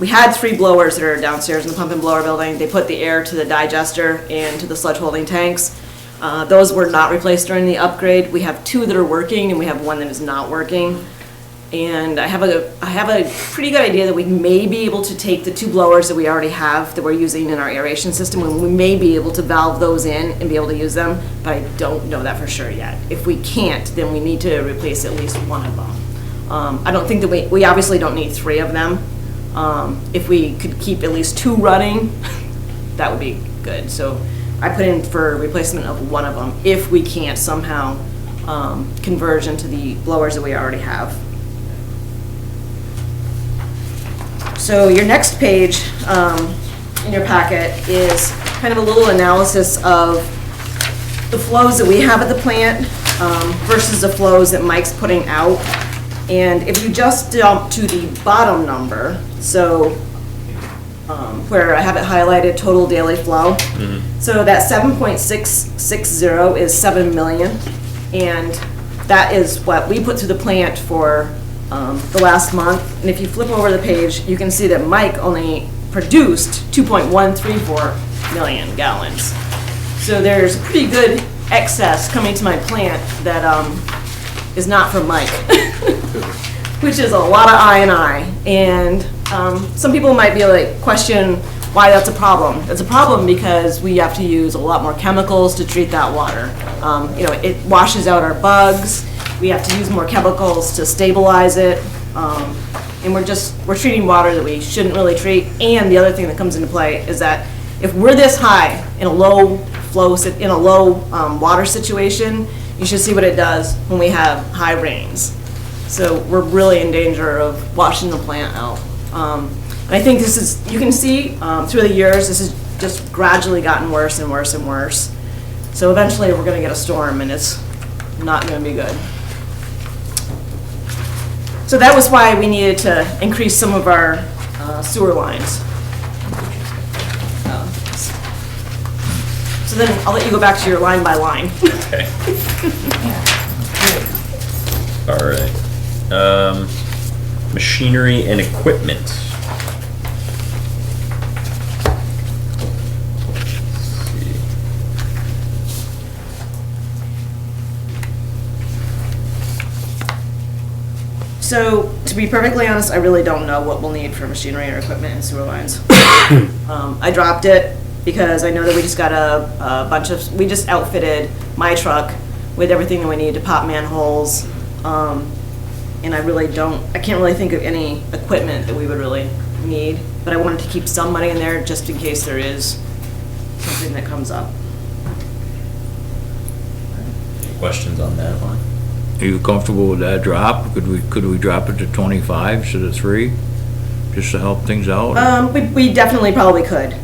we had 3 blowers that are downstairs in the pump and blower building. They put the air to the digester and to the sludge holding tanks. Those were not replaced during the upgrade. We have 2 that are working and we have 1 that is not working. And I have a pretty good idea that we may be able to take the 2 blowers that we already have that we're using in our aeration system, and we may be able to valve those in and be able to use them, but I don't know that for sure yet. If we can't, then we need to replace at least one of them. I don't think that we obviously don't need 3 of them. If we could keep at least 2 running, that would be good. So I put in for replacement of one of them if we can't somehow conversion to the blowers that we already have. So your next page in your packet is kind of a little analysis of the flows that we have at the plant versus the flows that Mike's putting out. And if you just jump to the bottom number, so where I have it highlighted, total daily flow. So that 7.660 is 7 million. And that is what we put through the plant for the last month. And if you flip over the page, you can see that Mike only produced 2.134 million gallons. So there's pretty good excess coming to my plant that is not from Mike, which is a lot of I&I. And some people might be like, question why that's a problem. It's a problem because we have to use a lot more chemicals to treat that water. You know, it washes out our bugs. We have to use more chemicals to stabilize it. And we're treating water that we shouldn't really treat. And the other thing that comes into play is that if we're this high in a low flow, in a low water situation, you should see what it does when we have high rains. So we're really in danger of washing the plant out. And I think this is, you can see through the years, this has just gradually gotten worse and worse and worse. So eventually we're gonna get a storm and it's not gonna be good. So that was why we needed to increase some of our sewer lines. So then I'll let you go back to your line by line. Okay. All right. Machinery and equipment. So, to be perfectly honest, I really don't know what we'll need for machinery or equipment and sewer lines. I dropped it because I know that we just got we just outfitted my truck with everything that we need to pop manholes. And I can't really think of any equipment that we would really need, but I wanted to keep some money in there just in case there is something that comes up. Any questions on that one? Are you comfortable with that drop? Could we drop it to 25 instead of 3, just to help things out? We definitely probably could.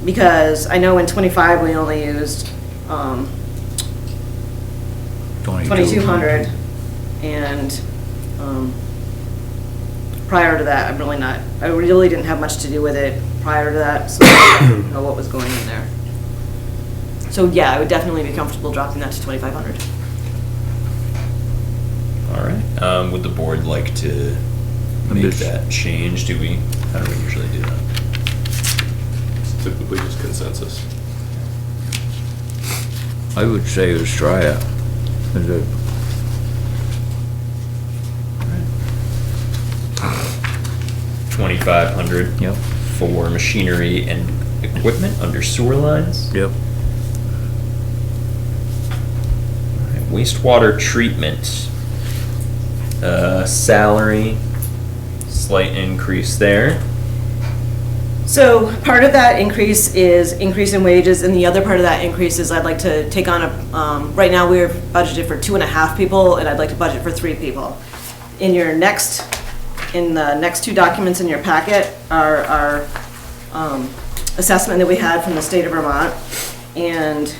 Because I know in 25 we only used 2,200, and prior to that, I really didn't have much to do with it prior to that, so I don't know what was going in there. So yeah, I would definitely be comfortable dropping that to 2,500. All right. Would the board like to make that change? How do we usually do that? It's typically just consensus. I would say let's try it. Is it? 2,500. Yep. For machinery and equipment under sewer lines. Yep. All right, wastewater treatment. Salary, slight increase there. So part of that increase is increase in wages, and the other part of that increase is I'd like to take on right now we're budgeted for 2.5 people, and I'd like to budget for 3 people. In the next 2 documents in your packet are our assessment that we had from the state of Vermont. And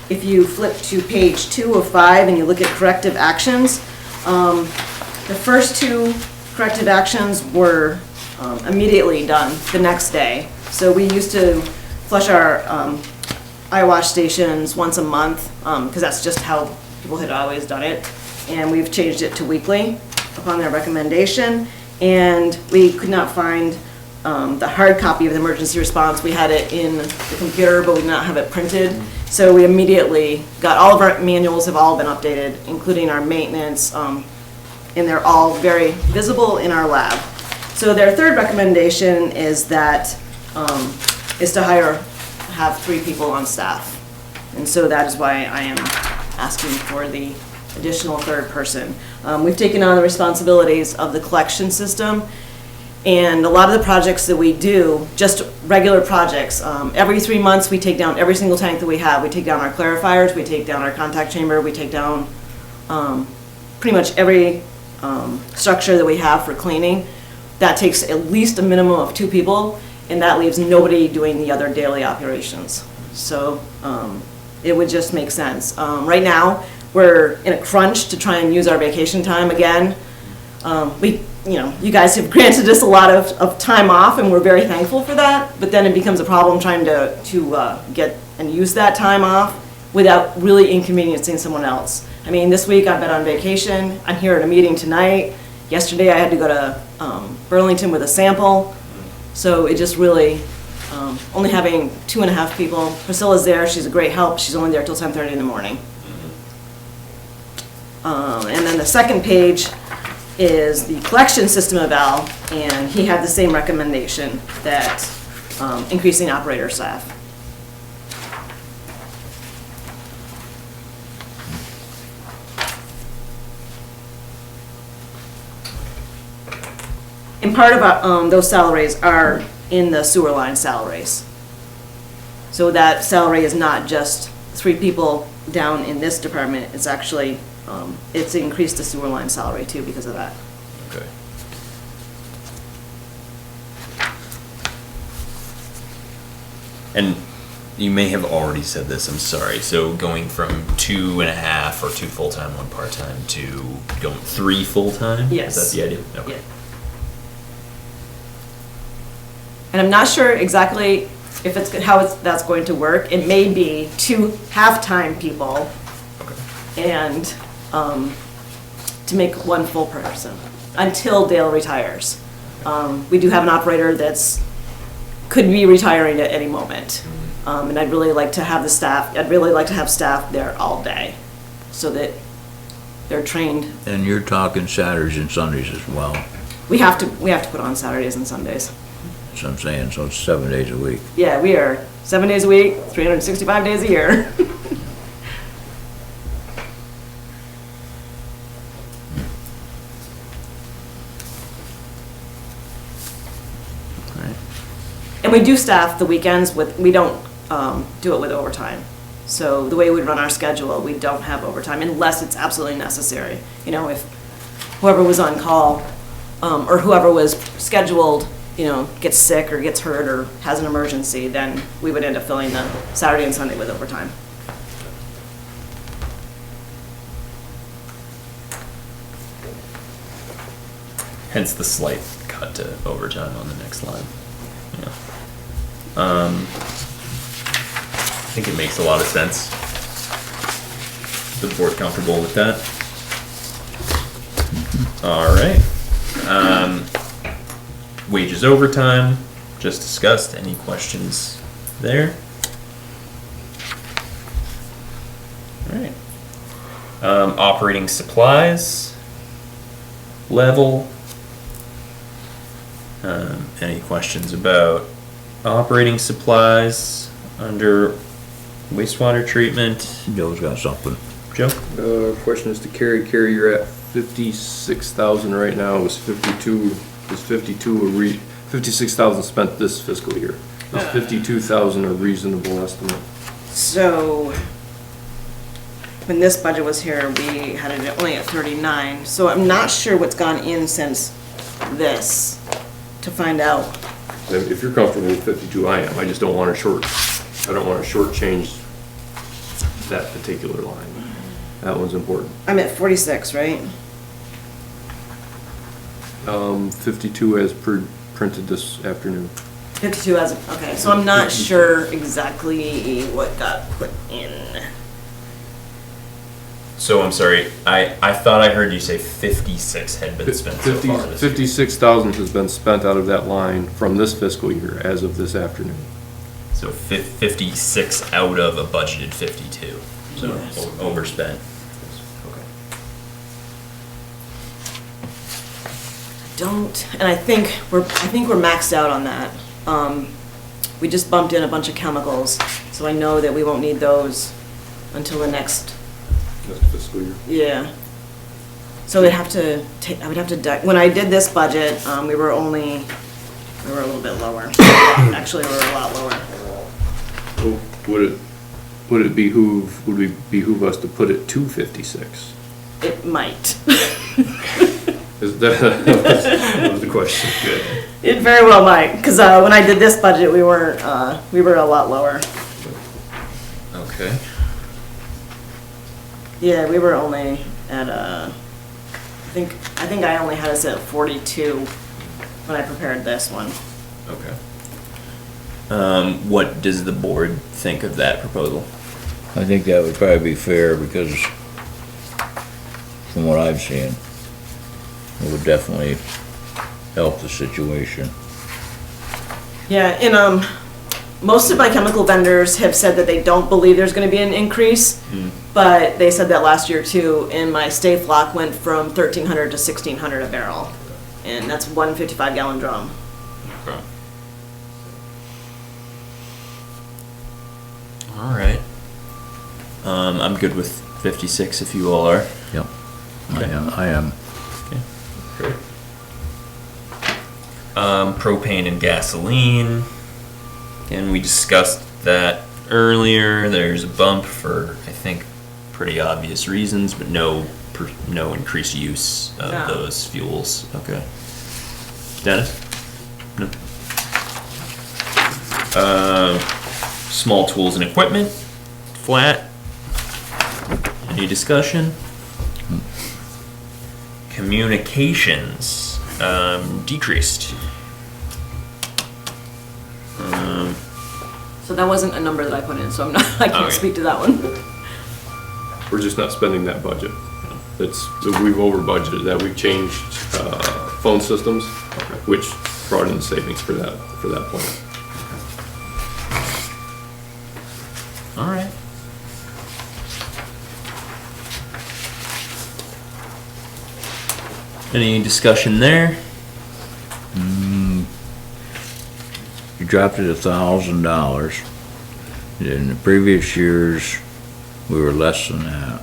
if you flip to page 2 of 5 and you look at corrective actions, the first 2 corrective actions were immediately done the next day. So we used to flush our eye wash stations once a month, because that's just how people had always done it. And we've changed it to weekly upon their recommendation. And we could not find the hard copy of the emergency response. We had it in the computer, but we did not have it printed. So we immediately got, all of our manuals have all been updated, including our maintenance, and they're all very visible in our lab. So their third recommendation is that, is to have 3 people on staff. And so that is why I am asking for the additional third person. We've taken on the responsibilities of the collection system, and a lot of the projects that we do, just regular projects, every 3 months we take down every single tank that we have. We take down our clarifiers, we take down our contact chamber, we take down pretty much every structure that we have for cleaning. That takes at least a minimum of 2 people, and that leaves nobody doing the other daily operations. So it would just make sense. Right now, we're in a crunch to try and use our vacation time again. You guys have granted us a lot of time off, and we're very thankful for that, but then it becomes a problem trying to get and use that time off without really inconveniencing someone else. I mean, this week I've been on vacation, I'm here at a meeting tonight. Yesterday I had to go to Burlington with a sample, so it just really, only having 2.5 people. Priscilla's there, she's a great help, she's only there till 10:30 in the morning. And then the second page is the collection system eval, and he had the same recommendation, that increasing operator staff. And part of those salaries are in the sewer line salaries. So that salary is not just 3 people down in this department, it's actually, it's increased the sewer line salary too because of that. Okay. And you may have already said this, I'm sorry. So going from 2.5 or 2 full-time, 1 part-time to going 3 full-time? Yes. Is that the idea? Okay. Yeah. And I'm not sure exactly if it's, that's going to work. It may be 2 half-time people Okay. and to make 1 full person until Dale retires. We do have an operator could be retiring at any moment. And I'd really like to have staff there all day so that they're trained. And you're talking Saturdays and Sundays as well, We have to put on Saturdays and Sundays. that's what I'm saying, so it's 7 days a week. Yeah, we are 7 days a week, 365 days a year. And we do staff the weekends we don't do it with overtime. So the way we run our schedule, we don't have overtime unless it's absolutely necessary. You know, if whoever was on call, or whoever was scheduled, gets sick or gets hurt or has an emergency, then we would end up filling the Saturday and Sunday with overtime. Hence the slight cut to overtime on the next line. Yeah. I think it makes a lot of sense. Is the board comfortable with that? All right. Wages overtime, just discussed. Any questions there? All right. Operating supplies level. Any questions about operating supplies under wastewater treatment? Joe's got something. Joe? Question is to Carrie. Carrie, you're at 56,000 right now. It was 52. Is 56,000 spent this fiscal year? Is 52,000 a reasonable estimate? So when this budget was here, we had it only at 39. So I'm not sure what's gone in since this to find out. If you're comfortable with 52, I am. I just don't want to shortchange that particular line. That one's important. I'm at 46, right? 52 as printed this afternoon. 52 as, okay, so I'm not sure exactly what got put in. So I'm sorry, I thought I heard you say 56 had been spent so far this year. 56,000 has been spent out of that line from this fiscal year as of this afternoon. So So 56 out of a budgeted 52. So Yes. overspent. And I think we're maxed out on that. We just bumped in a bunch of chemicals, so I know that we won't need those until the next, Next fiscal year. yeah. So I would have to, when I did this budget, we were a little bit lower. Actually, we were a lot lower. So would it behoove us to put it to 56? It might. Is that was the question? Good. It very well might, because when I did this budget, we were a lot lower. Okay. Yeah, we were only at I think I only had us at 42 when I prepared this one. Okay. What does the board think of that proposal? I think that would probably be fair because from what I've seen, it would definitely help the situation. Yeah, and most of my chemical vendors have said that they don't believe there's gonna be an increase, but they said that last year too, and my stay flock went from 1,300 to 1,600 a barrel, and that's one 55-gallon drum. Okay. All right. I'm good with 56 if you all are. Yep. Okay. I am. Great. Propane and gasoline. And we discussed that earlier. There's a bump for, I think, pretty obvious reasons, but no increased use of No. those fuels. Okay. Dennis? No. Small tools and equipment, flat. Any discussion? Communications, decreased. So that wasn't a number that I put in, so I can't Okay. speak to that one. We're just not spending that budget. We've over budgeted that. We've changed phone systems, which brought in savings for that plan. All right. Any discussion there? You dropped it $1,000. In the previous years, we were less than that.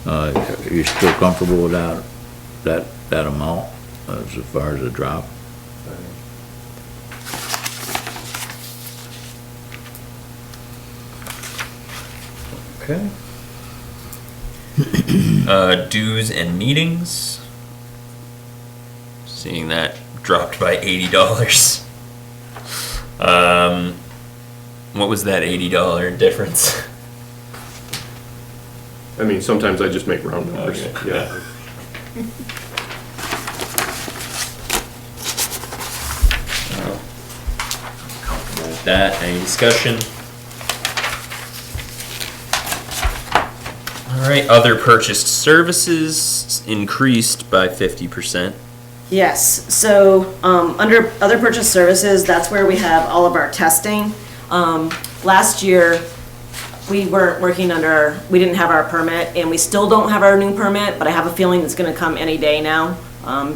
Are you still comfortable with that amount as far as the drop? Okay. Dues and meetings. Seeing that dropped by $80. What was that $80 difference? I mean, sometimes I just make round numbers. Okay. Yeah. Comfortable with that. Any discussion? All right, other purchased services increased by 50%. Yes, so, under other purchase services, that's where we have all of our testing. Last year, we weren't working we didn't have our permit, and we still don't have our new permit, but I have a feeling it's gonna come any day now,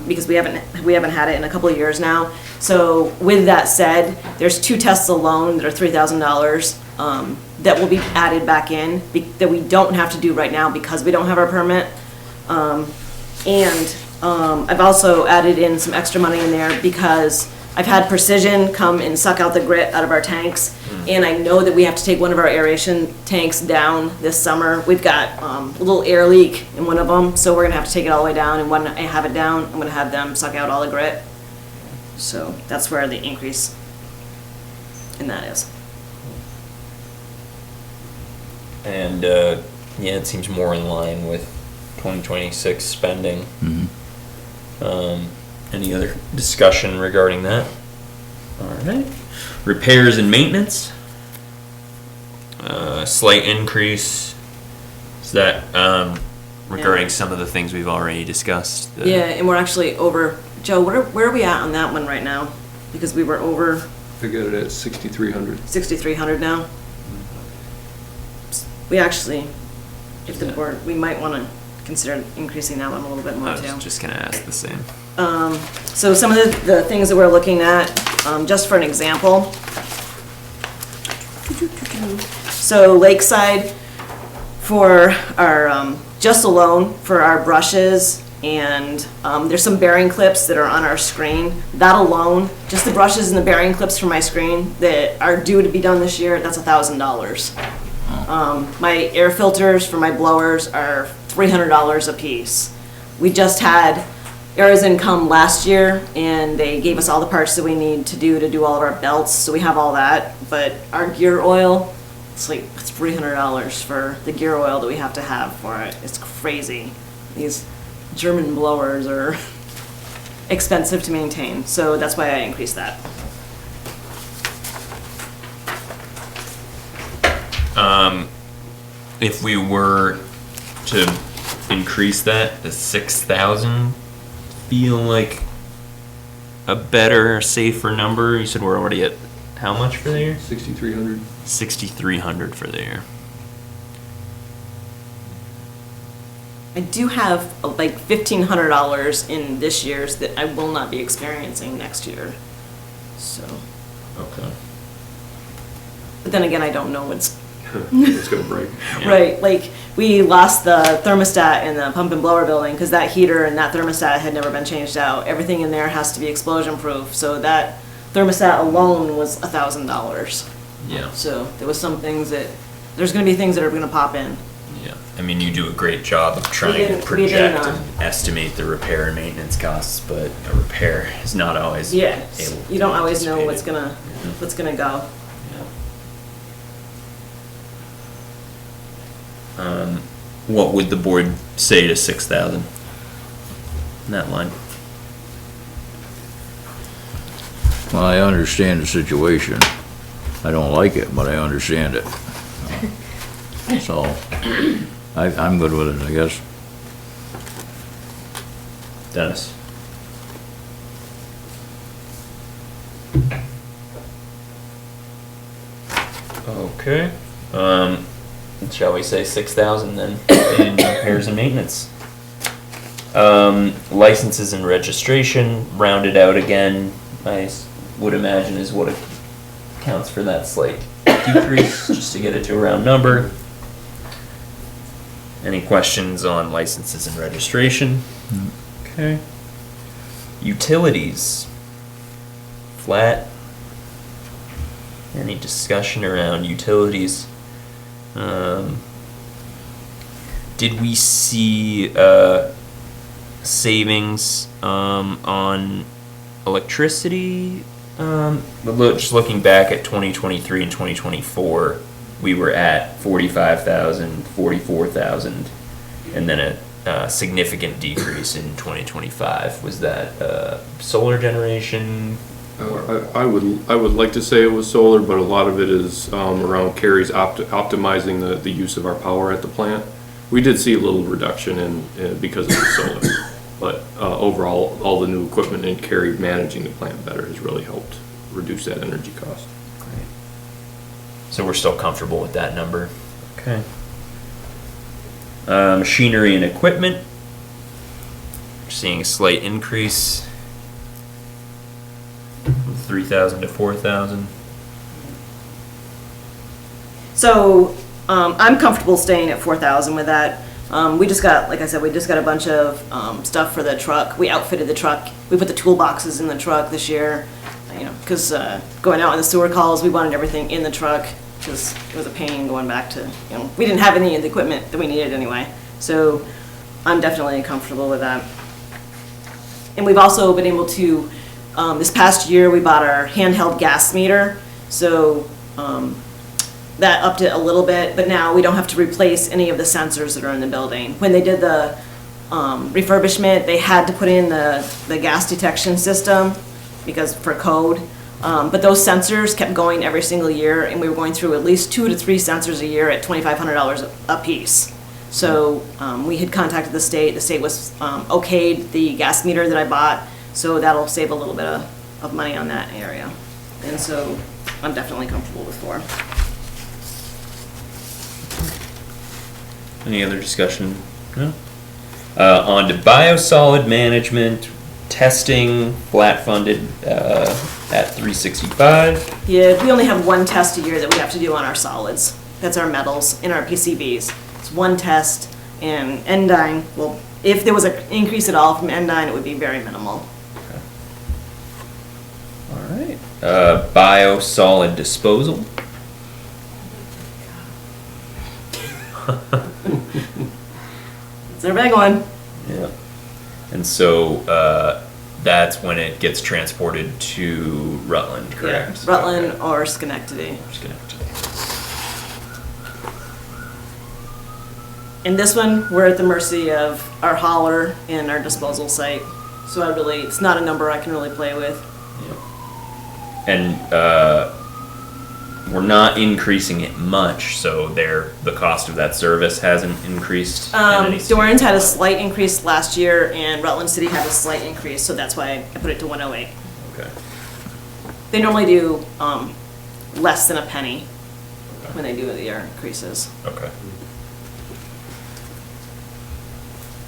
because we haven't had it in a couple of years now. So with that said, there's 2 tests alone that are $3,000, that will be added back in, that we don't have to do right now because we don't have our permit. I've also added in some extra money in there because I've had Precision come and suck out the grit out of our tanks, and I know that we have to take one of our aeration tanks down this summer. We've got a little air leak in one of them, so we're gonna have to take it all the way down, and when I have it down, I'm gonna have them suck out all the grit. So that's where the increase in that is. And, yeah, it seems more in line with 2026 spending. Any other discussion regarding that? All right. Repairs and maintenance. Slight increase. Is that regarding some of the things we've already discussed? Yeah, and we're actually over, Joe, where are we at on that one right now? Because we were over, I got it at 6,300. 6,300 now. We actually, if the board, we might want to consider increasing that one a little bit more I too. was just gonna ask the same. So some of the things that we're looking at, just for an example. So Lakeside, for our, just alone for our brushes, and there's some bearing clips that are on our screen. That alone, just the brushes and the bearing clips for my screen that are due to be done this year, that's $1,000. My air filters for my blowers are $300 a piece. We just had Arizin come last year, and they gave us all the parts that we need to do all of our belts, so we have all that. But our gear oil, it's $300 for the gear oil that we have to have for it. It's crazy. These German blowers are expensive to maintain, so that's why I increased that. If we were to increase that to 6,000, feel like a better, safer number? You said we're already at how much for the year? 6,300. 6,300 for the year. I do have like $1,500 in this year's that I will not be experiencing next year, so. Okay. But then again, I don't know what's It's gonna break. Yeah. right. Like, we lost the thermostat in the pump and blower building because that heater and that thermostat had never been changed out. Everything in there has to be explosion proof, so that thermostat alone was $1,000. Yeah. So there was some things that, there's gonna be things that are gonna pop in. Yeah. I mean, you do a great job of trying to didn't, project and estimate the repair and maintenance costs, but a repair is not always Yeah, able to you don't be always know anticipated. what's gonna go. What would the board say to 6,000? In that line. Well, I understand the situation. I don't like it, but I understand it. So, I'm good with it, I guess. Dennis? Okay. Shall we say 6,000 then in repairs and maintenance? Licenses and registration, rounded out again, would imagine is what accounts for that slight decrease, just to get it to a round number. Any questions on licenses and registration? Okay. Utilities, flat. Any discussion around utilities? Did we see savings on electricity? Just looking back at 2023 and 2024, we were at 45,000, 44,000, and then a significant decrease in 2025. Was that solar generation? I would like to say it was solar, but a lot of it is around Carrie's optimizing the use of our power at the plant. We did see a little reduction in because of the solar, but overall, all the new equipment and Carrie managing the plant better has really helped reduce that energy cost. Great. So we're still comfortable with that number. Okay. Machinery and equipment. We're seeing a slight increase. 3,000 to 4,000. So, I'm comfortable staying at 4,000 with that. We just got, like I said, we just got a bunch of, stuff for the truck. We outfitted the truck. We put the toolboxes in the truck this year, cause, going out on the sewer calls, we wanted everything in the truck, cause it was a pain going back to, we didn't have any of the equipment that we needed anyway. So, I'm definitely comfortable with that. And we've also been able to, this past year, we bought our handheld gas meter, so that upped it a little bit, but now we don't have to replace any of the sensors that are in the building. When they did the refurbishment, they had to put in the gas detection system because for code, but those sensors kept going every single year, and we were going through at least 2 to 3 sensors a year at $2,500 a piece. So we had contacted the state was okayed the gas meter that I bought, so that'll save a little bit of money on that area. And so I'm definitely comfortable with 4. Any other discussion? No? On to biosolid management, testing, flat funded, at 365. Yeah, we only have 1 test a year that we have to do on our solids. That's our metals and our PCBs. It's 1 test, and Endyne, well, if there was an increase at all from Endyne, it would be very minimal. All right. Biosolid disposal. It's our big one. Yeah. And so, that's when it gets transported to Rutland, correct? Yeah, Rutland Okay. or Schenectady. Schenectady. In this one, we're at the mercy of our hauler and our disposal site. So it's not a number I can really play with. Yeah. And, we're not increasing it much, so the cost of that service hasn't increased in any Dorrance had a slight increase last year, and Rutland City had a slight increase, so that's why I put it to 108. Okay. They normally do less than a penny when they do their increases. Okay.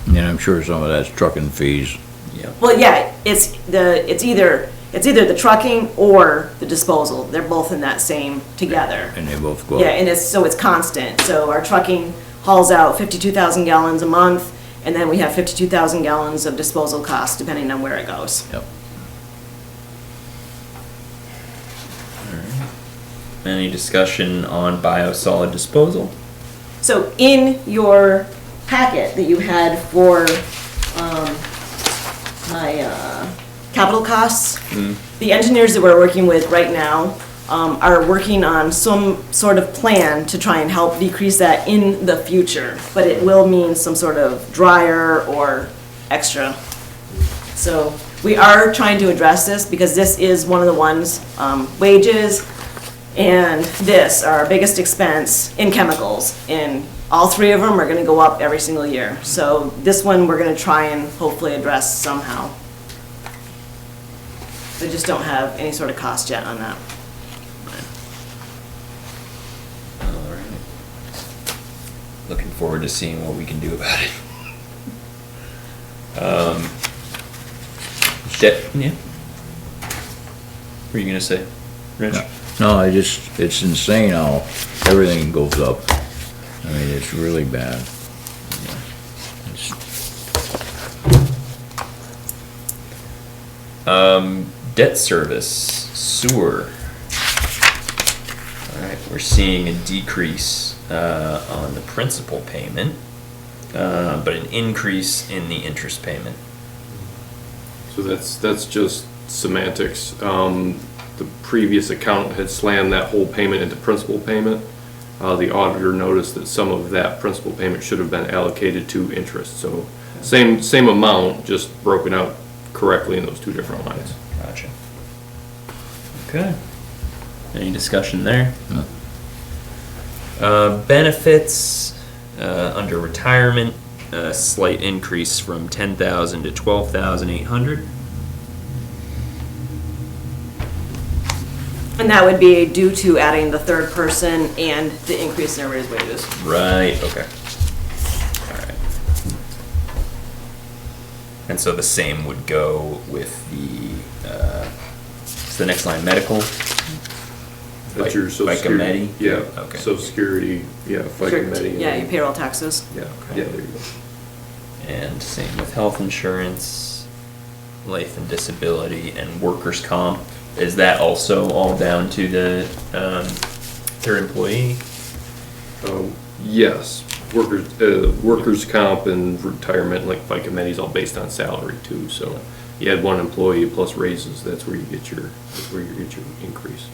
And I'm sure some of that's trucking fees. Yeah. Well, yeah, it's either the trucking or the disposal. They're both in that same together. And they both go Yeah, up. and it's constant. So our trucking hauls out 52,000 gallons a month, and then we have 52,000 gallons of disposal costs depending on where it goes. Yep. Any discussion on biosolid disposal? So in your packet that you had for my capital costs, the engineers that we're working with right now are working on some sort of plan to try and help decrease that in the future, but it will mean some sort of dryer or extra. So we are trying to address this because this is one of the ones, wages and this are our biggest expense in chemicals, and all 3 of them are gonna go up every single year. So this one, we're gonna try and hopefully address somehow. I just don't have any sort of cost yet on that. All right. Looking forward to seeing what we can do about it. Yeah. What were you gonna say, Rich? No, it's insane how everything goes up. I mean, it's really bad. It's- Debt service, sewer. All right, we're seeing a decrease on the principal payment, but an increase in the interest payment. So that's just semantics. The previous accountant had slammed that whole payment into principal payment. The auditor noticed that some of that principal payment should have been allocated to interest. So same amount, just broken out correctly in those 2 different lines. Gotcha. Okay. Any discussion there? No. Benefits, under retirement, a slight increase from 10,000 to 12,800. And that would be due to adding the 3rd person and the increase in everybody's wages. Right, okay. Alright. And so the same would go with what's the next line, medical? That's your social FICA security. Medi? Yeah, Okay. social security, yeah, FICA Medi. Yeah, your payroll taxes. Yeah, Okay. yeah, there you go. And same with health insurance, life and disability, and workers' comp. Is that also all down to the, 3rd employee? Yes, workers' comp and retirement, like FICA Medi's all based on salary too, so you had 1 employee plus raises, that's where you get your increase.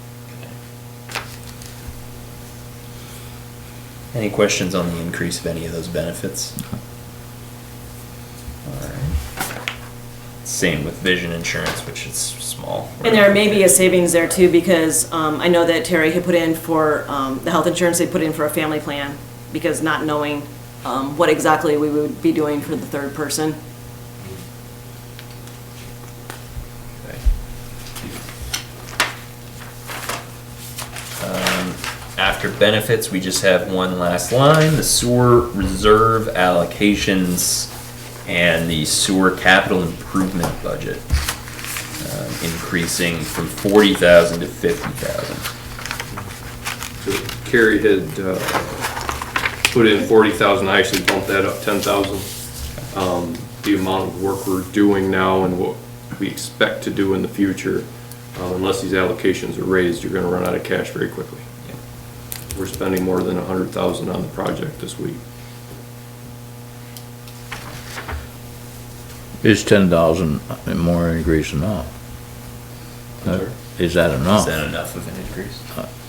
Any questions on the increase of any of those benefits? Alright. Same with vision insurance, which is small. And there may be a savings there too, because I know that Terry had put in for the health insurance, they put in for a family plan, because not knowing what exactly we would be doing for the 3rd person. Okay. benefits, we just have one last line, the sewer reserve allocations and the sewer capital improvement budget, increasing from 40,000 to 50,000. So Carrie had put in 40,000, I actually bumped that up 10,000. The amount of work we're doing now and what we expect to do in the future, unless these allocations are raised, you're gonna run out of cash very quickly. We're spending more than 100,000 on the project this week. Is 10,000 more increase enough? Sorry? Is that enough? Is that enough of an increase?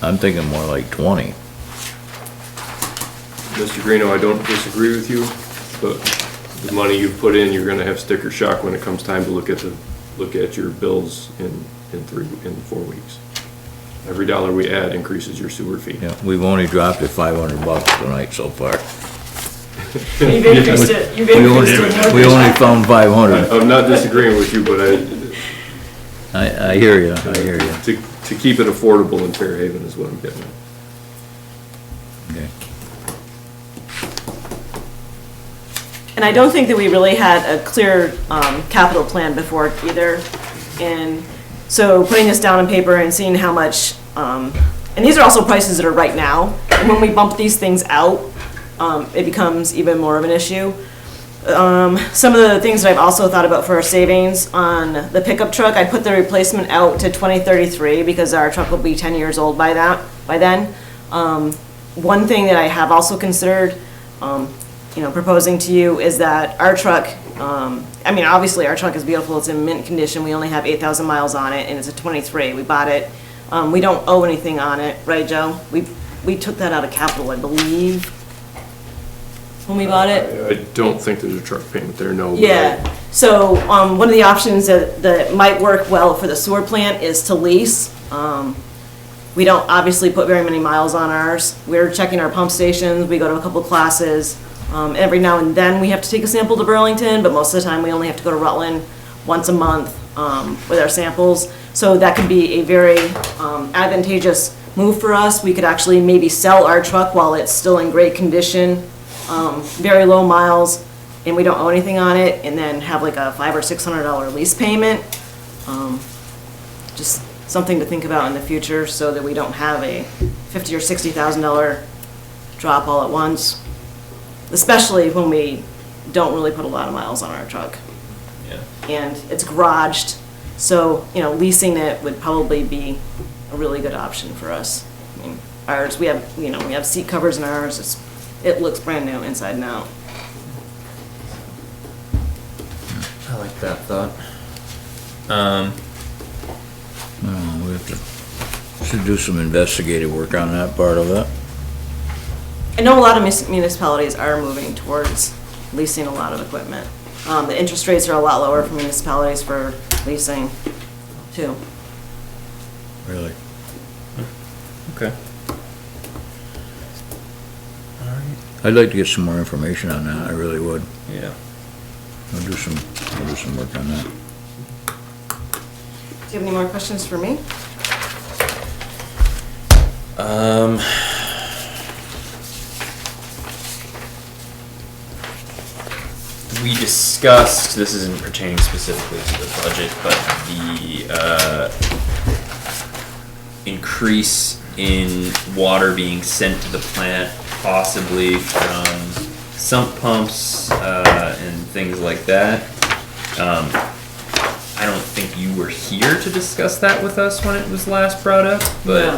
I'm thinking more like 20. Mr. Greeno, I don't disagree with you, but the money you've put in, you're gonna have sticker shock when it comes time to look at your bills in 4 weeks. Every dollar we add increases your sewer fee. Yeah, we've only dropped it $500 tonight so far. You've increased it, We only found 500. I'm not disagreeing with you, but I hear you, I hear you. to keep it affordable in Fairhaven is what I'm getting at. Okay. And I don't think that we really had a clear capital plan before either. And so putting this down on paper and seeing how much, and these are also prices that are right now. And when we bump these things out, it becomes even more of an issue. Some of the things that I've also thought about for our savings on the pickup truck, I put the replacement out to 2033 because our truck will be 10 years old by then. One thing that I have also considered, proposing to you is that our truck, obviously our truck is beautiful, it's in mint condition, we only have 8,000 miles on it, and it's a 23, we bought it. We don't owe anything on it, right, Joe? We took that out of capital, I believe, when we bought it. I don't think there's a truck payment there, no. Yeah, so, one of the options that might work well for the sewer plant is to lease. We don't obviously put very many miles on ours. We're checking our pump stations, we go to a couple classes. Every now and then we have to take a sample to Burlington, but most of the time we only have to go to Rutland once a month with our samples. So that could be a very advantageous move for us. We could actually maybe sell our truck while it's still in great condition, very low miles, and we don't owe anything on it, and then have like a $500 or $600 lease payment. Just something to think about in the future so that we don't have a $50,000 or $60,000 drop all at once. Especially when we don't really put a lot of miles on our truck. Yeah. And it's garaged, so, leasing it would probably be a really good option for us. I mean, ours, we have seat covers in ours, it looks brand new inside and out. I like that thought. We should do some investigative work on that part of it. I know a lot of municipalities are moving towards leasing a lot of equipment. The interest rates are a lot lower for municipalities for leasing, too. Really? Okay. I'd like to get some more information on that, I really would. Yeah. I'll do some work on that. Do you have any more questions for me? We discussed, this isn't pertaining specifically to the budget, but the increase in water being sent to the plant, possibly from sump pumps and things like that. I don't think you were here to discuss that with us when it was last brought up, but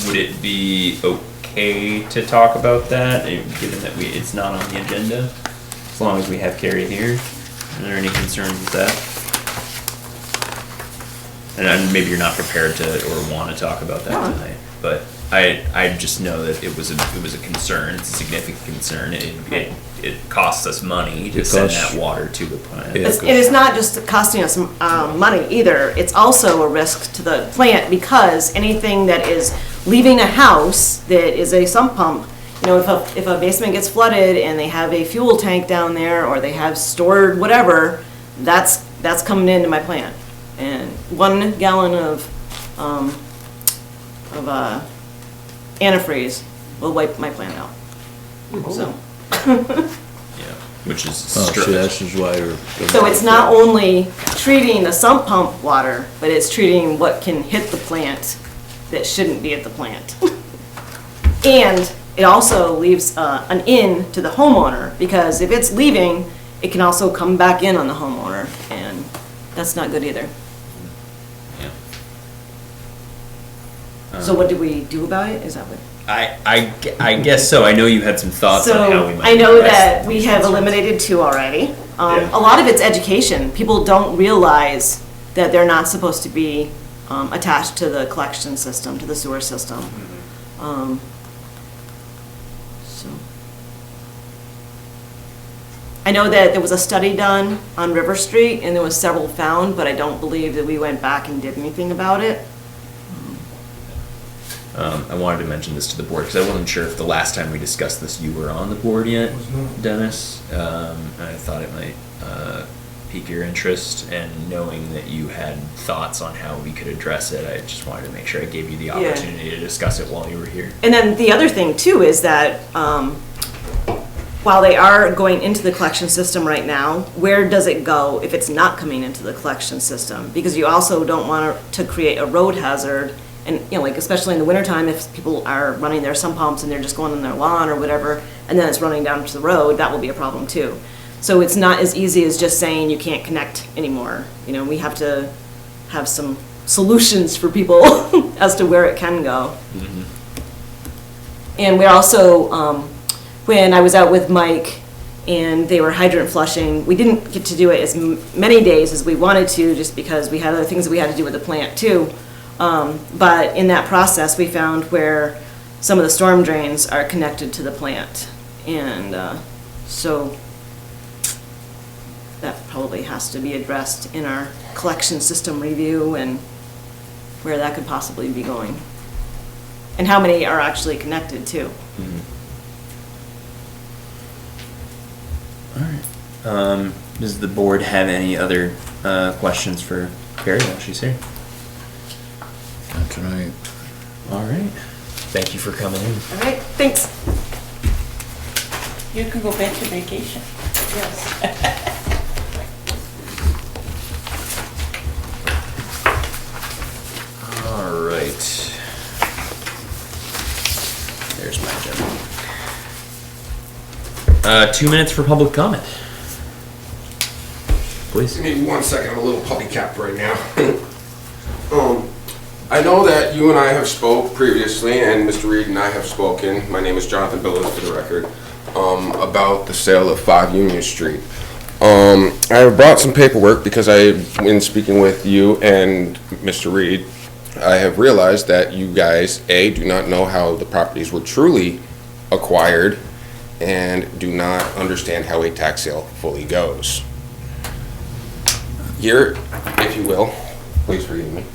would it be okay to talk about that, given that it's not on the agenda? As long as we have Carrie here. Are there any concerns with that? And maybe you're not prepared to or want to talk about that tonight, but I just know that it was a concern. It's a significant concern. It costs us money to send that water to the plant. Yeah. It is not just costing us money either. It's also a risk to the plant because anything that is leaving a house that is a sump pump, if a basement gets flooded and they have a fuel tank down there or they have stored whatever, that's coming into my plant. And 1 gallon of antifreeze will wipe my plant out. So, Yeah, which is Oh, strict. so this is why they're. so it's not only treating the sump pump water, but it's treating what can hit the plant that shouldn't be at the plant. And it also leaves an in to the homeowner, because if it's leaving, it can also come back in on the homeowner, and that's not good either. Yeah. So what do we do about it? Is that what? I guess so. I know you had some thoughts on how we So might. I know address that we have eliminated 2 already. Yeah. A lot of it's education. People don't realize that they're not supposed to be attached to the collection system, to the sewer system. So I know that there was a study done on River Street, and there was several found, but I don't believe that we went back and did anything about it. I wanted to mention this to the board because I wasn't sure if the last time we discussed this you were on the board yet, Dennis. And I thought it might pique your interest, and knowing that you had thoughts on how we could address it, I just wanted to make sure I gave you the opportunity to discuss it while you were here. And then the other thing too is that while they are going into the collection system right now, where does it go if it's not coming into the collection system? Because you also don't want to create a road hazard. And, you know, like, especially in the wintertime, if people are running their sump pumps and they're just going on their lawn or whatever, and then it's running down to the road, that will be a problem too. So it's not as easy as just saying you can't connect anymore. You know, we have to have some solutions for people as to where it can go. And we're also, when I was out with Mike and they were hydrant flushing, we didn't get to do it as many days as we wanted to, just because we had other things that we had to do with the plant too. But in that process, we found where some of the storm drains are connected to the plant. And so that probably has to be addressed in our collection system review and where that could possibly be going. And how many are actually connected too. All right. Does the board have any other questions for Carrie while she's here? That's right. All right. Thank you for coming in. All right, thanks. You can go back to vacation. Yes. All right. There's my agenda. 2 minutes for public comment. Please. Give me 1 second, I'm a little puppy capped right now. I know that you and I have spoke previously, and Mr. Reed and I have spoken, my name is Jonathan Billis for the record, about the sale of 5 Union Street. I have brought some paperwork because in speaking with you and Mr. Reed, I have realized that you guys, A, do not know how the properties were truly acquired, and do not understand how a tax sale fully goes. Here, if you will, please forgive me,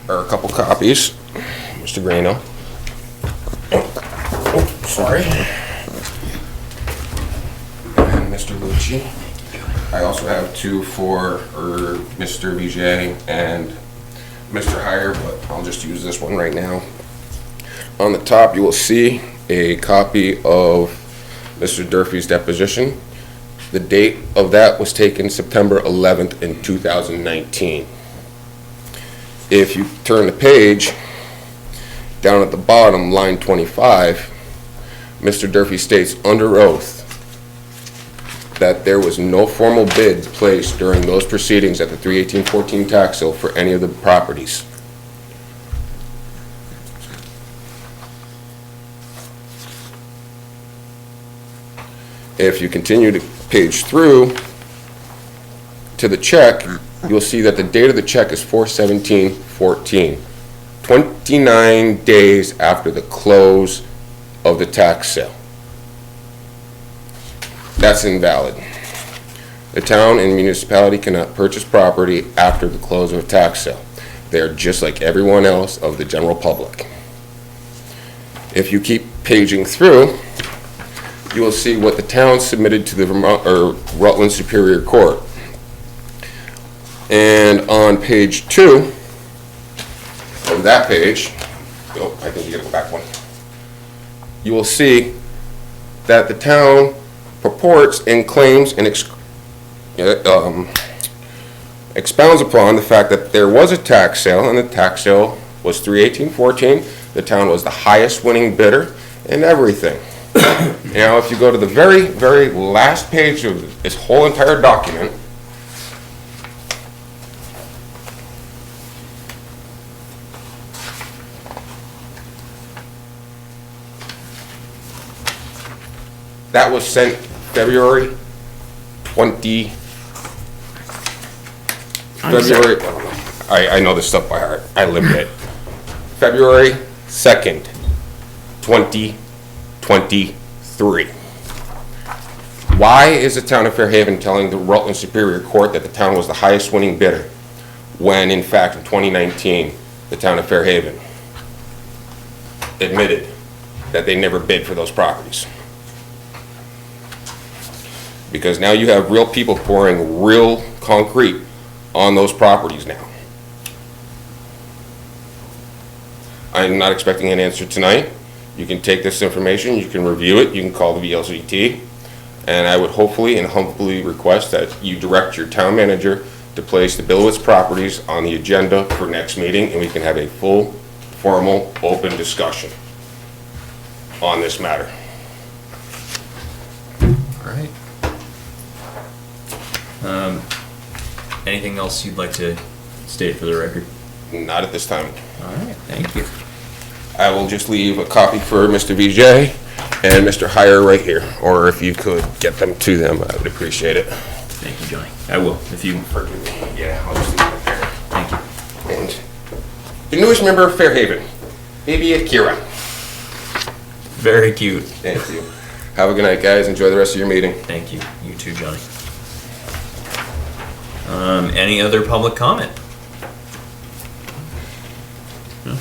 are a couple copies, Mr. Grano. Oh, sorry. And Mr. Lucci. I also have 2 for Mr. Vigier and Mr. Heyer, but I'll just use this one right now. On the top, you will see a copy of Mr. Durfee's deposition. The date of that was taken September 11th in 2019. If you turn the page, down at the bottom, line 25, Mr. Durfee states under oath that there was no formal bid placed during those proceedings at the 3/18/14 tax sale for any of the properties. If you continue to page through to the check, you'll see that the date of the check is 4/17/14, 29 days after the close of the tax sale. That's invalid. The town and municipality cannot purchase property after the close of a tax sale. They are just like everyone else of the general public. If you keep paging through, you will see what the town submitted to the Rutland Superior Court. And on page 2 of that page, oh, I think you gotta go back one. You will see that the town purports and claims and expounds upon the fact that there was a tax sale, and the tax sale was 3/18/14. The town was the highest winning bidder and everything. Now, if you go to the very, very last page of this whole entire document, that was sent February 20, February, I know this stuff by heart, I lived it. February 2nd, 2023. Why is the town of Fairhaven telling the Rutland Superior Court that the town was the highest winning bidder, when in fact in 2019, the town of Fairhaven admitted that they never bid for those properties? Because now you have real people pouring real concrete on those properties now. I'm not expecting an answer tonight. You can take this information, you can review it, you can call the VLCT, and I would hopefully and humbly request that you direct your town manager to place the Billowitz properties on the agenda for next meeting, and we can have a full, formal, open discussion on this matter. All right. Anything else you'd like to state for the record? Not at this time. All right, thank you. I will just leave a copy for Mr. VJ and Mr. Heyer right here, or if you could get them to them, I would appreciate it. Thank you, Johnny. I will, if you... Forgive me. Yeah, I'll just leave it there. Thank you. And the newest member of Fairhaven, baby Akira. Very cute. Thank you. Have a good night, guys. Enjoy the rest of your meeting. Thank you. You too, Johnny. Any other public comment? No?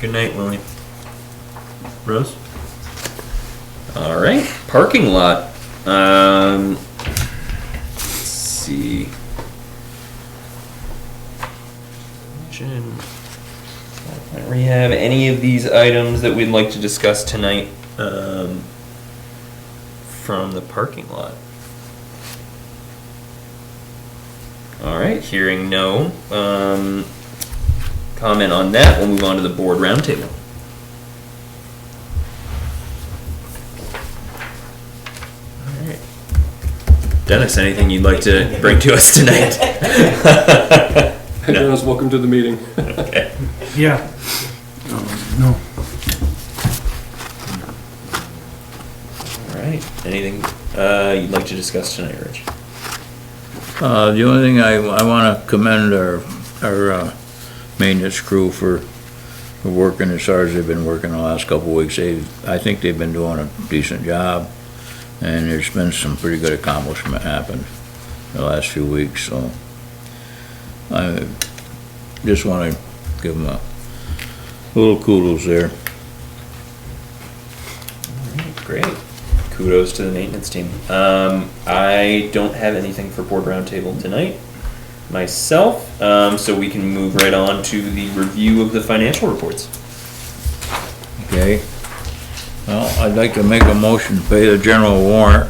Good night, Lily. Rose? All right, parking lot. Let's see. Rehab, any of these items that we'd like to discuss tonight from the parking lot? All right, hearing no comment on that, we'll move on to the board roundtable. All right. Dennis, anything you'd like to bring to us tonight? Hey, Dennis, welcome to the meeting. Okay. Yeah. No. All right, anything you'd like to discuss tonight, Rich? The only thing I wanna commend our maintenance crew for working as hard as they've been working the last couple of weeks. I think they've been doing a decent job, and there's been some pretty good accomplishment happened the last few weeks, so I just wanna give them a little kudos there. All right, great. Kudos to the maintenance team. I don't have anything for board roundtable tonight myself, so we can move right on to the review of the financial reports. Okay. Well, I'd like to make a motion to pay the general warrant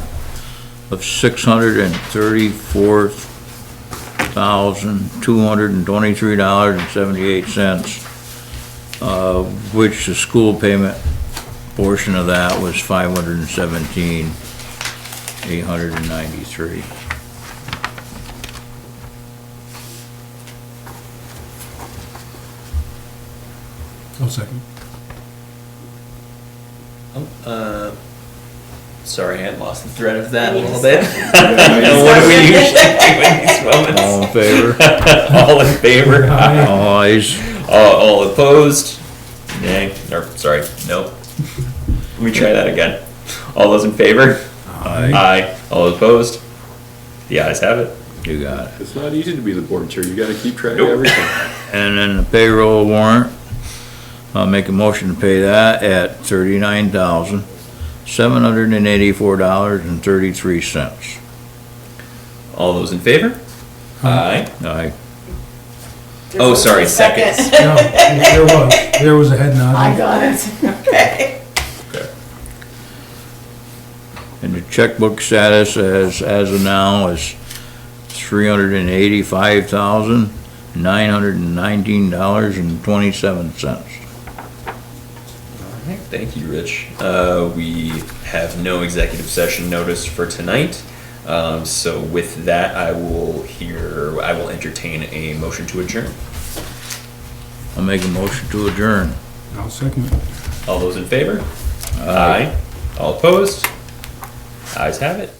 of $634,223.78, which the school payment portion of that was $517,893. I'll second. Sorry, I had lost the thread of that a little bit. What do we usually do in these moments? All in favor? All in favor? All ayes? All opposed? Nay, or, sorry, nope. Let me try that again. All those in favor? Aye. Aye. All opposed? The ayes have it. You got it. It's not easy to be the board chair, you gotta keep track of Nope. everything. And then the payroll warrant, I'll make a motion to pay that at $39,784.33. All those in favor? Aye. Aye. Oh, sorry, seconds. No, there was a head nod. I got it. Okay. And the checkbook status as of now is $385,919.27. Thank you, Rich. We have no executive session notice for tonight. So with that, I will entertain a motion to adjourn. I'll make a motion to adjourn. I'll second it. All those in favor? Aye. All opposed? Ayes have it.